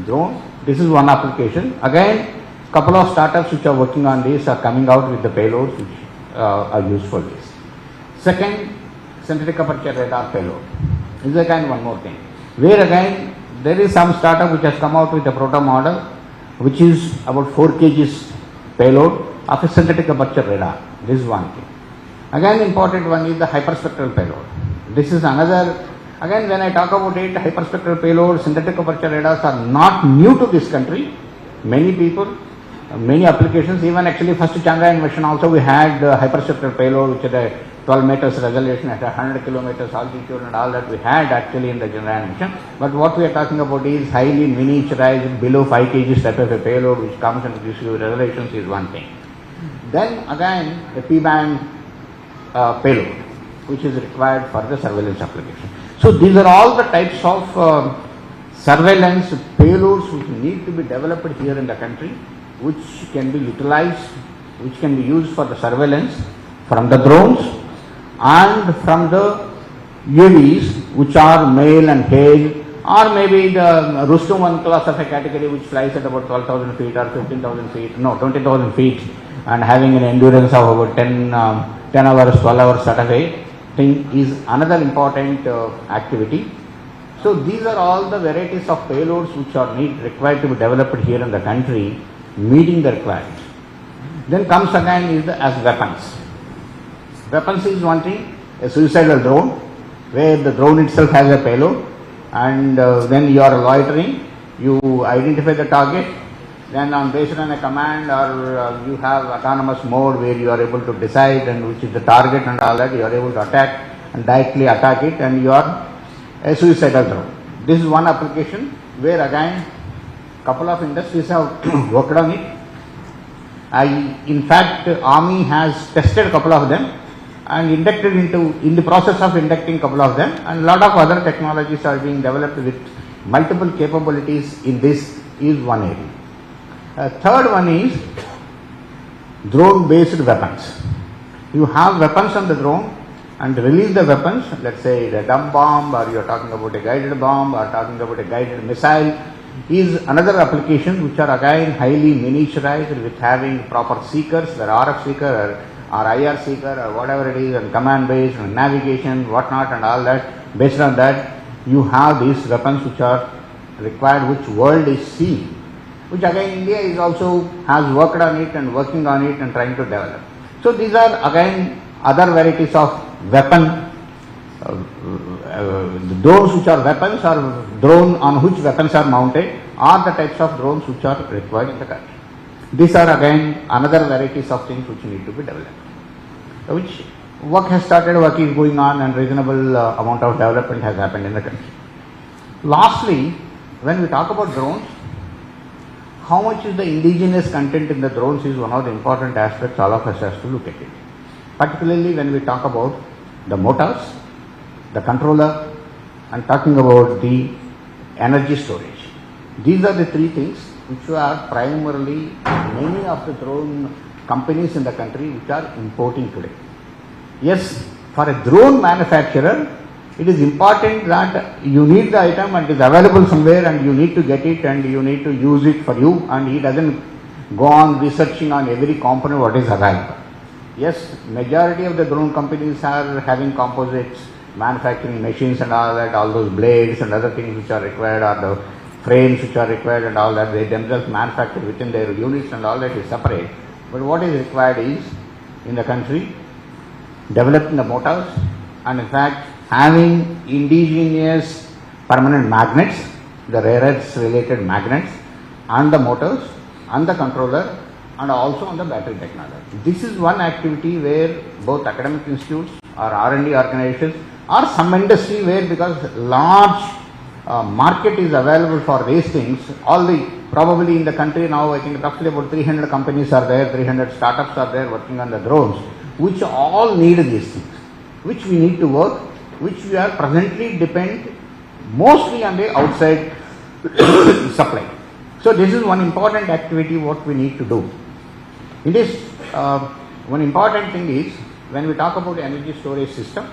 drone. This is one application. Again, couple of startups which are working on this are coming out with the payloads which are used for this. Second, synthetic aperture radar payload. This is again one more thing, where again there is some startup which has come out with a proto model which is about 4 kgs payload of a synthetic aperture radar. This is one thing. Again, the important one is the hyperspectral payload. This is another, again when I talk about it, hyperspectral payload, synthetic aperture radars are not new to this country. Many people, many applications, even actually first Chandrayaan mission also we had hyperspectral payload which is a 12 meters resolution at 100 kilometers altitude and all that we had actually in the Chandrayaan mission. But what we are talking about is highly miniaturized, below 5 kg type of a payload which comes and gives you resolutions is one thing. Then again a P-band payload which is required for the surveillance application. So these are all the types of surveillance payloads which need to be developed here in the country, which can be utilized, which can be used for the surveillance from the drones and from the UAVs which are male and tail, or maybe the Rustum 1 class of a category which flies at about 12,000 feet or 15,000 feet, no 20,000 feet and having an endurance of about 10 hours, 12 hours sort of a thing is another important activity. So these are all the varieties of payloads which are required to be developed here in the country, meeting the requirements. Then comes again is as weapons. Weapons is one thing, a suicidal drone, where the drone itself has a payload, and then you are loitering, you identify the target, then based on a command or you have autonomous mode where you are able to decide and which is the target and all that, you are able to attack and directly attack it, and you are a suicidal drone. This is one application where again couple of industries have worked on it. In fact, Army has tested a couple of them and in the process of inducting a couple of them, and a lot of other technologies are being developed with multiple capabilities in this is one area. Third one is drone based weapons. You have weapons on the drone and release the weapons, let's say a dumb bomb, or you are talking about a guided bomb, or talking about a guided missile, is another application which are again highly miniaturized with having proper seekers, whether RF seeker or IR seeker or whatever it is, and command based and navigation, whatnot and all that, based on that you have these weapons which are required, which world is seeing, which again India is also has worked on it and working on it and trying to develop. So these are again other varieties of weapon. The drones which are weapons or drone on which weapons are mounted are the types of drones which are required in the country. These are again another varieties of things which need to be developed. Which work has started, work is going on, and reasonable amount of development has happened in the country. Lastly, when we talk about drones, how much is the indigenous content in the drones is one of the important aspects all of us has to look at it. Particularly when we talk about the motors, the controller, and talking about the energy storage. These are the three things which are primarily many of the drone companies in the country which are importing today. Yes, for a drone manufacturer, it is important that you need the item and it is available somewhere and you need to get it and you need to use it for you, and he doesn't go on researching on every component what is available. Yes, majority of the drone companies are having composites, manufacturing machines and all that, all those blades and other things which are required, or the frames which are required and all that, they themselves manufacture within their units and all that is separate. But what is required is, in the country, developing the motors and in fact having indigenous permanent magnets, the rare earths related magnets, and the motors and the controller, and also on the battery technology. This is one activity where both academic institutes or R&D organizations or some industry where, because large market is available for these things, all the probably in the country now I think roughly about 300 companies are there, 300 startups are there working on the drones, which all need these things, which we need to work, which we are presently depend mostly on the outside supply. So this is one important activity what we need to do. It is one important thing is when we talk about energy storage system,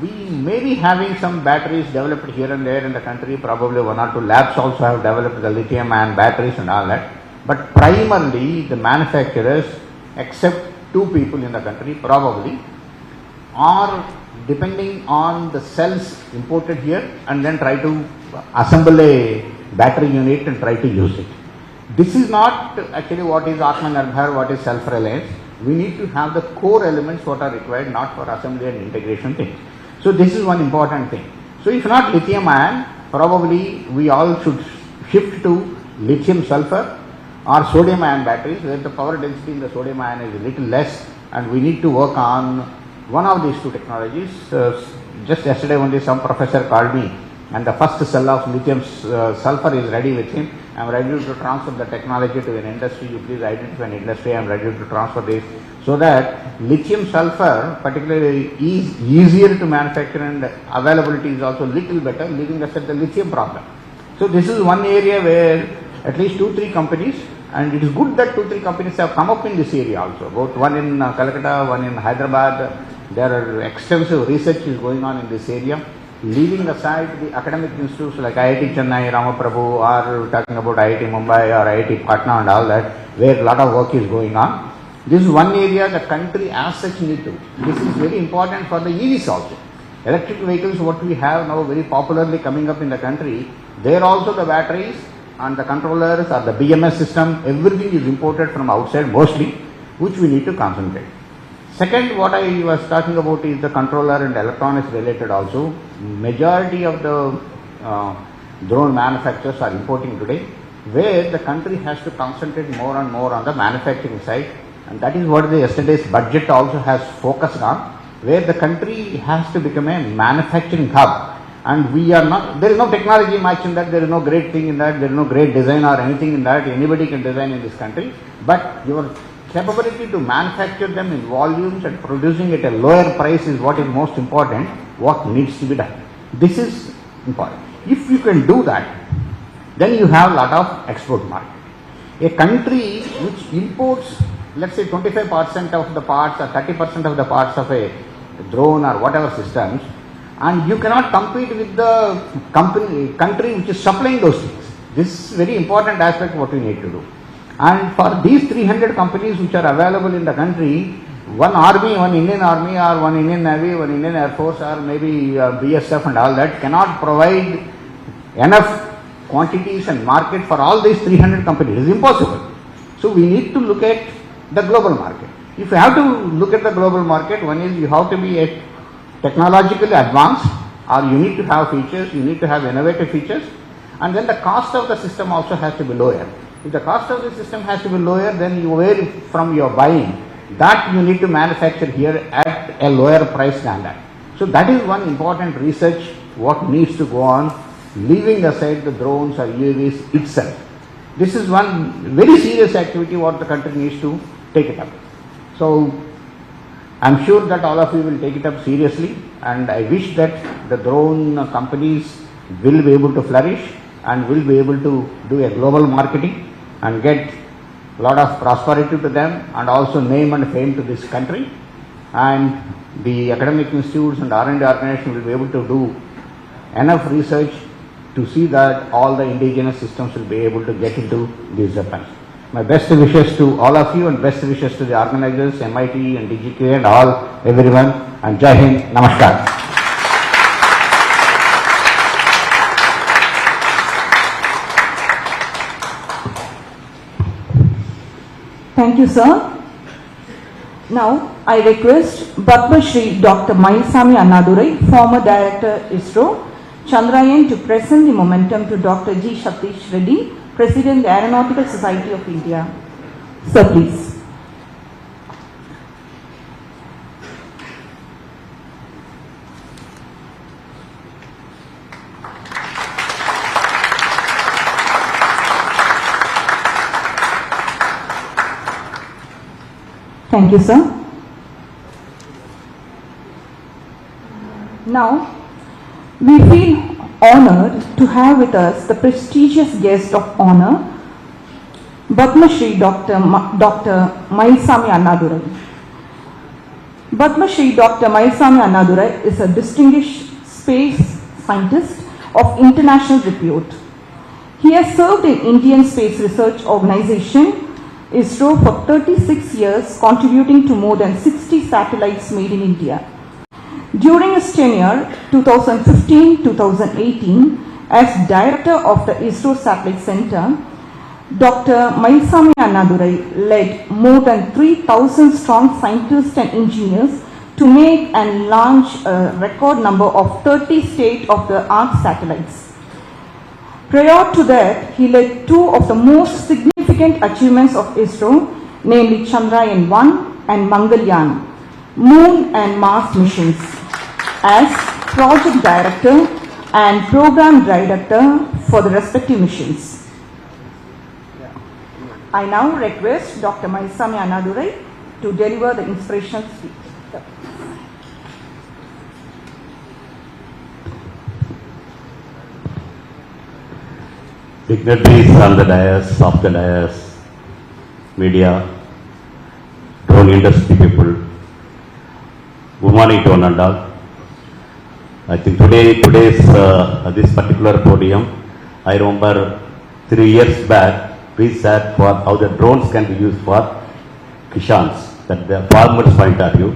we may be having some batteries developed here and there in the country. Probably one or two labs also have developed the lithium ion batteries and all that. But primarily the manufacturers, except two people in the country probably, are depending on the cells imported here and then try to assemble a battery unit and try to use it. This is not actually what is Atmanirbhar, what is self-reliance. We need to have the core elements what are required, not for assembly and integration things. So this is one important thing. So if not lithium ion, probably we all should shift to lithium sulfur or sodium ion batteries, where the power density in the sodium ion is a little less, and we need to work on one of these two technologies. Just yesterday only some professor called me, and the first cell of lithium sulfur is ready with him. I am ready to transfer the technology to an industry. You please identify an industry. I am ready to transfer this, so that lithium sulfur particularly is easier to manufacture and availability is also little better, leaving aside the lithium problem. So this is one area where at least 2-3 companies, and it is good that 2-3 companies have come up in this area also. Both one in Calcutta, one in Hyderabad. There are extensive research is going on in this area. Leaving aside the academic institutes like IIT Chennai, Ramaprabhu, or talking about IIT Mumbai or IIT Patna and all that, where a lot of work is going on. This is one area the country as such need to. This is very important for the EVs also. Electric vehicles, what we have now very popularly coming up in the country, there also the batteries and the controllers or the BMS system, everything is imported from outside mostly, which we need to concentrate. Second, what I was talking about is the controller and electronics related also. Majority of the drone manufacturers are importing today, where the country has to concentrate more and more on the manufacturing side, and that is what the yesterday's budget also has focused on, where the country has to become a manufacturing hub. And we are not, there is no technology much in that, there is no great thing in that, there is no great design or anything in that, anybody can design in this country, but your capability to manufacture them in volumes and producing at a lower price is what is most important, what needs to be done. This is important. If you can do that, then you have a lot of export market. A country which imports, let's say 25% of the parts or 30% of the parts of a drone or whatever systems, and you cannot compete with the country which is supplying those things. This is very important aspect what we need to do. And for these 300 companies which are available in the country, one army, one Indian army or one Indian navy, one Indian air force or maybe BSF and all that cannot provide enough quantities and market for all these 300 companies. It is impossible. So we need to look at the global market. If you have to look at the global market, one is you have to be technologically advanced, or you need to have features, you need to have innovative features, and then the cost of the system also has to be lower. If the cost of the system has to be lower, then you where from your buying, that you need to manufacture here at a lower price than that. So that is one important research what needs to go on, leaving aside the drones or UAVs itself. This is one very serious activity what the country needs to take it up. So I am sure that all of you will take it up seriously, and I wish that the drone companies will be able to flourish and will be able to do a global marketing and get a lot of prosperity to them and also name and fame to this country, and the academic institutes and R&D organizations will be able to do enough research to see that all the indigenous systems will be able to get into these weapons. My best wishes to all of you and best wishes to the organizers, MIT and DGK and all, everyone, and Jai Hind, Namaskar. Thank you, sir. Now, I request Padma Shri Dr. Mailsami Annadurai, former Director ISRO, Chandrayaan, to present the momentum to Dr. G. Satish Reddy, President, the Aeronautical Society of India. Sir, please. Thank you, sir. Now, we feel honored to have with us the prestigious guest of honor, Padma Shri Dr. Mailsami Annadurai. Padma Shri Dr. Mailsami Annadurai is a distinguished space scientist of international repute. He has served in Indian Space Research Organization ISRO for 36 years, contributing to more than 60 satellites made in India. During his tenure, 2015-2018, as Director of the ISRO Satellite Center, Dr. Mailsami Annadurai led more than 3,000 strong scientists and engineers to make and launch a record number of 30 state-of-the-art satellites. Prior to that, he led two of the most significant achievements of ISRO, namely Chandrayaan-1 and Mangalyaan, Moon and Mars missions, as Project Director and Program Director for the respective missions. I now request Dr. Mailsami Annadurai to deliver the inspirational speech. Dignitaries on the dais, off the dais, media, drone industry people, good morning to one and all. I think today's this particular podium, I remember 3 years back, we sat for how the drones can be used for Kishans, that the farmers' point of view.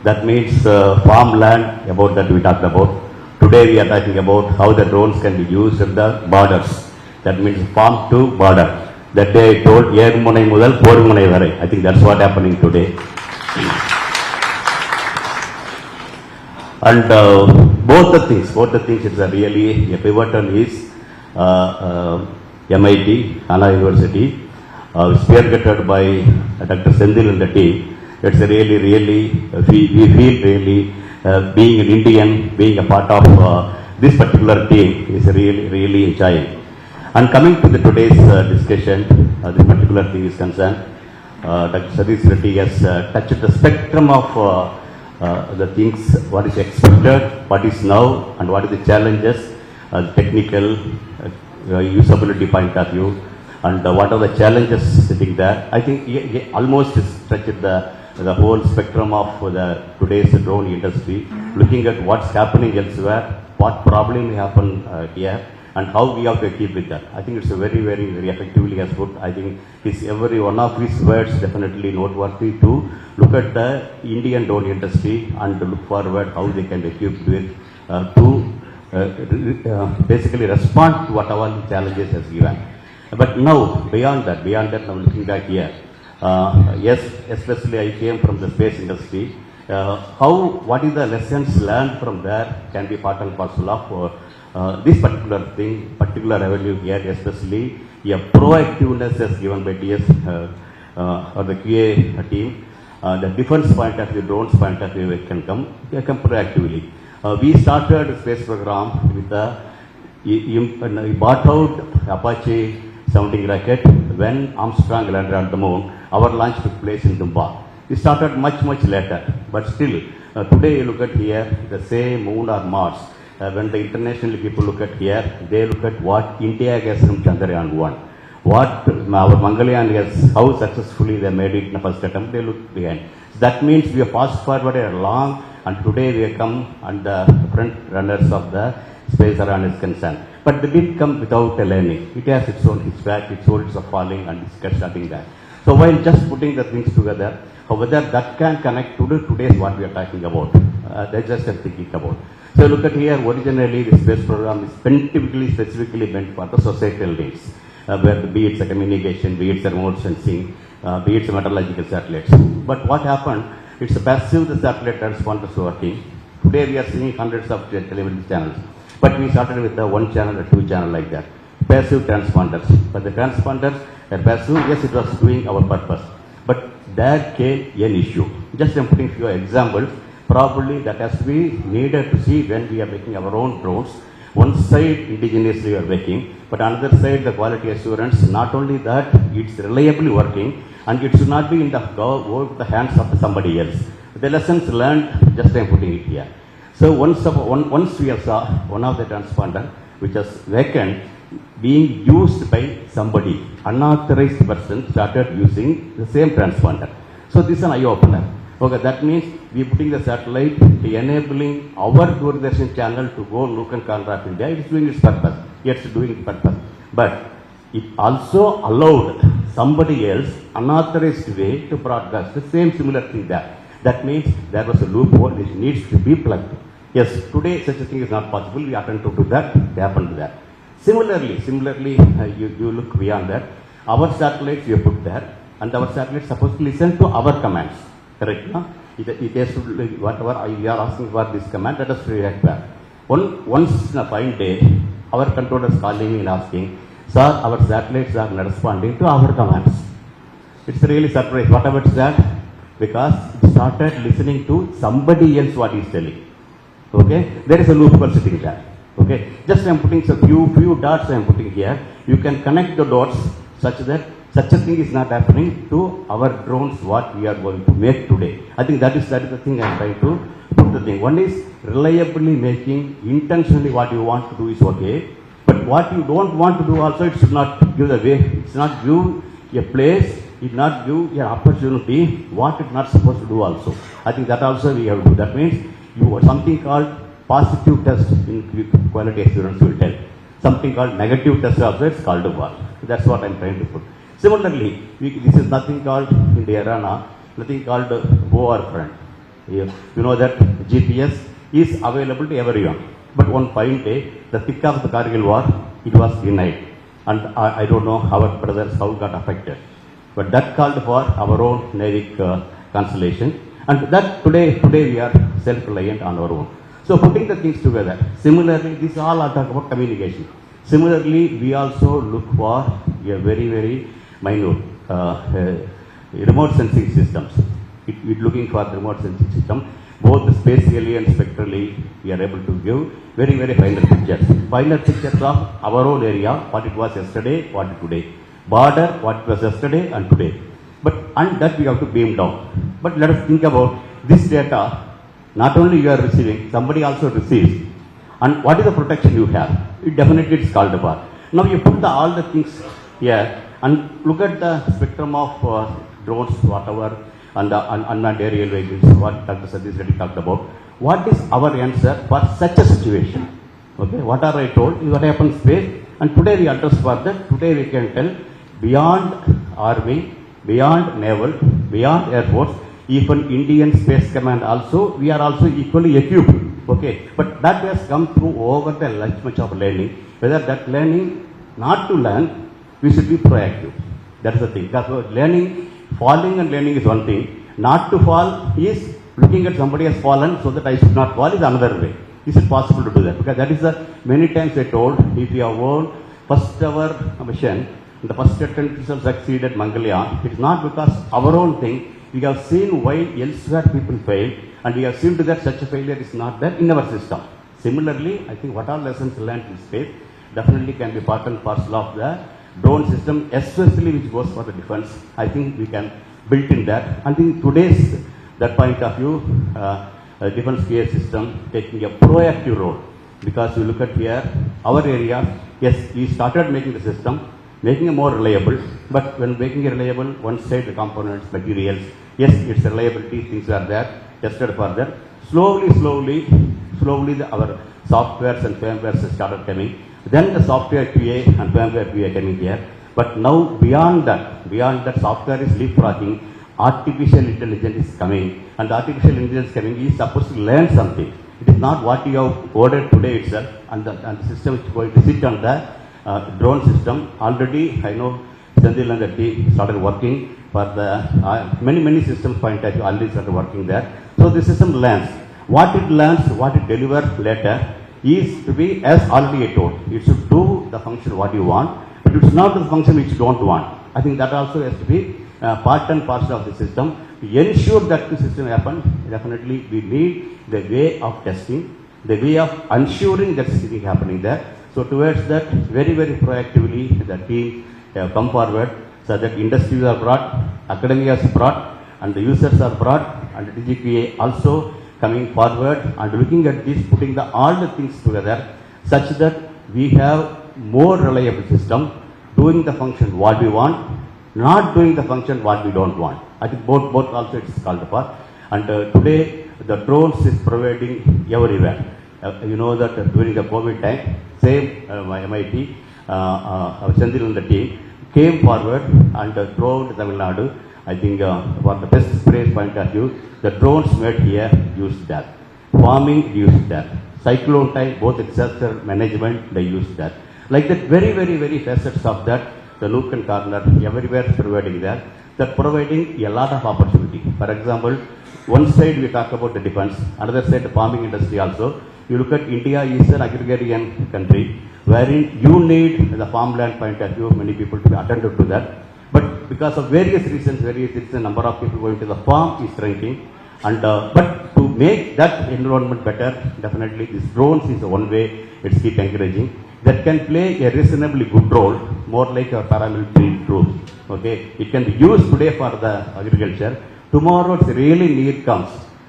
That means farmland, about that we talked about. Today we are talking about how the drones can be used at the borders. That means farm to border. That day I told, Yermunai Mudal, Pormunai Vare. I think that's what happening today. And both the things, it's a really a pivotal is MIT, Anna University, spearheaded by Dr. Senthil and the team. It's a really, we feel really being an Indian, being a part of this particular team is really enjoying. And coming to the today's discussion, this particular thing is concerned, Dr. Satish Reddy has touched the spectrum of the things, what is expected, what is now, and what is the challenges, technical, usability point of view, and what are the challenges sitting there. I think he almost touched the whole spectrum of the today's drone industry, looking at what's happening elsewhere, what problem may happen here, and how we have to keep with that. I think it's a very, very, very effectively has put. I think it's every one of his words definitely noteworthy to look at the Indian drone industry and to look forward how they can be equipped with to basically respond to whatever challenges has given. But now, beyond that, now looking back here, yes, especially I came from the space industry. What is the lessons learned from there can be part and parcel of this particular thing, particular revenue here, especially a proactiveness as given by TS or the QA team. The defense point of view, drones point of view, it can come proactively. We started the space program with we bought out Apache sounding rocket when Armstrong landed on the moon. Our launch took place in Dumba. We started much, much later, but still, today you look at here, the same moon or Mars. When the international people look at here, they look at what India has from Chandrayaan 1. What our Mangalyaan has, how successfully they made it in the first attempt, they look behind. So that means we have passed forward along, and today we have come on the front runners of the space around is concerned. But they didn't come without a learning. It has its own hitchback, its own falling, and it's starting there. So while just putting the things together, whether that can connect to today's what we are talking about, that's just a thinking about. So look at here, originally the space program is specifically meant for the societal needs, where be it the communication, be it the remote sensing, be it the meteorological satellites. But what happened, it's a passive the satellite transponders working. Today we are seeing hundreds of television channels, but we started with the 1 channel or 2 channel like that. Passive transponders, but the transponders are passive, yes, it was doing our purpose. But there came an issue. Just I'm putting few examples. Probably that has to be needed to see when we are making our own drones. One side indigenously we are making, but another side the quality assurance. Not only that, it's reliably working, and it should not be in the hands of somebody else. The lessons learned, just I'm putting it here. So once we saw one of the transponder which was vacant, being used by somebody, unauthorized person started using the same transponder. So this is an eye-opener. Okay, that means we are putting the satellite enabling our Doordarshan channel to go look and conquer of India. It is doing its purpose. It's doing its purpose. But it also allowed somebody else unauthorized way to broadcast the same similar thing there. That means there was a loophole which needs to be plugged. Yes, today such a thing is not possible. We attempt to do that. They happen to that. Similarly, you look beyond that. Our satellites we have put there, and our satellites supposed to listen to our commands. Correct? No? It has to whatever we are asking for this command, let us react back. Once in a fine day, our controller is calling me and asking, "Sir, our satellites are not responding to our commands." It's really surprised. Whatever it's that, because it started listening to somebody else what he is telling. Okay, there is a loophole sitting there. Okay, just I am putting some few dots I am putting here. You can connect the dots such that such a thing is not happening to our drones what we are going to make today. I think that is the thing I am trying to put the thing. One is reliably making intentionally what you want to do is okay, but what you don't want to do also it should not give the way. It's not give a place. It not give an opportunity what it's not supposed to do also. I think that also we have to do. That means you have something called positive test in quality assurance will tell. Something called negative test also it's called a war. That's what I'm trying to put. Similarly, this is nothing called in the arena, nothing called war front. You know that GPS is available to everyone. But one fine day, the thick of the Kargil war, it was denied. And I don't know our brothers how got affected. But that called for our own NAVIC constellation. And that today we are self-reliant on our own. So putting the things together. Similarly, this all are talk about communication. Similarly, we also look for a very, very minute remote sensing systems. It looking for the remote sensing system, both spatially and spectrally, we are able to give very, very finer pictures. Finer pictures of our own area, what it was yesterday, what it today. Border, what it was yesterday and today. And that we have to beam down. But let us think about this data, not only you are receiving, somebody also receives. And what is the protection you have? It definitely is called a bar. Now you put all the things here and look at the spectrum of drones, whatever, and the unmanned aerial vehicles, what Dr. Satish Reddy talked about. What is our answer for such a situation? Okay, whatever I told is what happens space, and today we address further. Today we can tell beyond army, beyond naval, beyond air force, even Indian Space Command also, we are also equally equipped. Okay, but that has come through over the lunch much of learning. Whether that learning, not to learn, we should be proactive. That is the thing. Because learning, falling and learning is one thing. Not to fall is looking at somebody has fallen so that I should not fall is another way. Is it possible to do that? Because that is the many times I told, if you have won first our mission, the first attempt itself succeeded Mangalyaan, it is not because our own thing. We have seen why elsewhere people fail, and we have seen to that such a failure is not there in our system. Similarly, I think what all lessons learned in space definitely can be part and parcel of the drone system, especially which goes for the defense. I think we can build in that. I think today's that point of view, defense care system taking a proactive role, because we look at here our area. Yes, we started making the system, making it more reliable, but when making it reliable, one side the components, materials, yes, its reliability things are there, tested further. Slowly our softwares and firmwares started coming. Then the software QA and firmware QA coming here. But now beyond that software is leapfrogging, artificial intelligence is coming, and the artificial intelligence coming is supposed to learn something. It is not what you have ordered today itself, and the system is going to sit on the drone system. Already I know Senthil and the team started working for the many systems point of view, already started working there. So the system learns. What it learns, what it delivers later is to be, as already I told, it should do the function what you want, but it's not the function which you don't want. I think that also has to be part and parcel of the system. To ensure that the system happens, definitely we need the way of testing, the way of ensuring that something happening there. So towards that, very proactively, the team have come forward, so that industries are brought, academia is brought, and the users are brought, and the DGQA also coming forward and looking at this, putting all the things together, such that we have more reliable system, doing the function what we want, not doing the function what we don't want. I think both also it is called for. And today the drones is providing everywhere. You know that during the COVID time, same MIT, Senthil and the team came forward and throughout Tamil Nadu, I think for the pest spray point of view, the drones made here used that. Farming used that. Cyclone time, both disaster management, they used that. Like that, very facets of that, the nook and corner, everywhere providing that. That providing a lot of opportunity. For example, one side we talk about the defense, another side the farming industry also. You look at India is an agrarian country, wherein you need the farmland point of view, many people to be attentive to that. But because of various reasons, the number of people going to the farm is shrinking. And but to make that environment better, definitely this drones is one way it's keep encouraging. That can play a reasonably good role, more like a paramilitary troops. Okay, it can be used today for the agriculture. Tomorrow, if really need comes,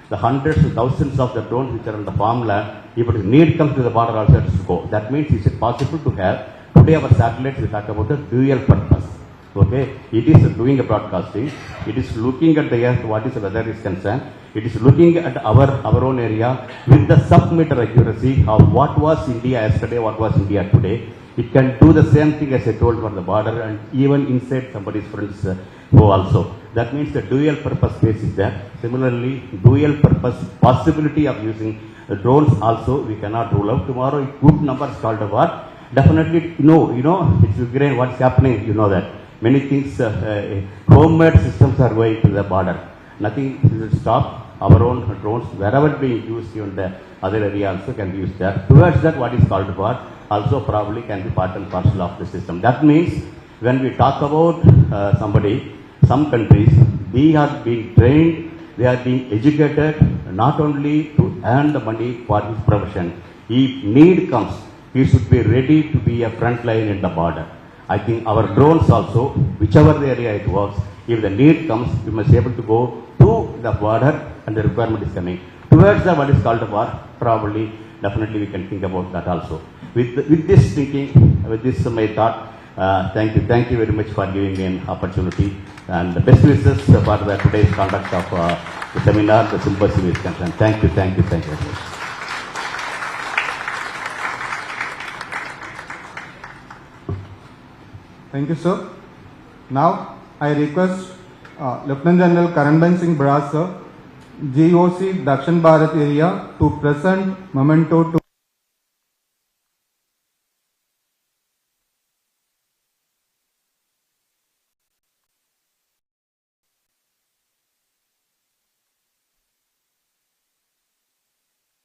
the hundreds and thousands of the drones which are on the farmland, if it need comes to the border also, it should go. That means is it possible to have today our satellites we talk about the dual purpose. Okay, it is doing a broadcasting. It is looking at the earth, what is the weather is concerned. It is looking at our own area with the sub-meter accuracy of what was India yesterday, what was India today. It can do the same thing as I told for the border and even inside somebody's friend's home also. That means the dual purpose space is there. Similarly, dual purpose possibility of using drones also we cannot rule out. Tomorrow, good numbers called about. Definitely, you know, it's Ukraine, what's happening, you know that. Many things, homemade systems are going to the border. Nothing will stop. Our own drones, wherever being used in the other area also can be used there. Towards that, what is called for, also probably can be part and parcel of the system. That means, when we talk about some countries, they are being trained, they are being educated, not only to earn the money for his profession. If need comes, he should be ready to be a front line in the border. I think our drones also, whichever the area it works, if the need comes, we must be able to go to the border and the requirement is coming. Towards the what is called for, probably, definitely we can think about that also. With this thinking, with this my thought, thank you very much for giving me an opportunity and the best wishes for the today's conduct of the seminar, the symposium is concerned. Thank you very much. Thank you, sir. Now, I request Lieutenant General Karanban Singh Bras, sir, GOC Dakshin Bharat area, to present memento to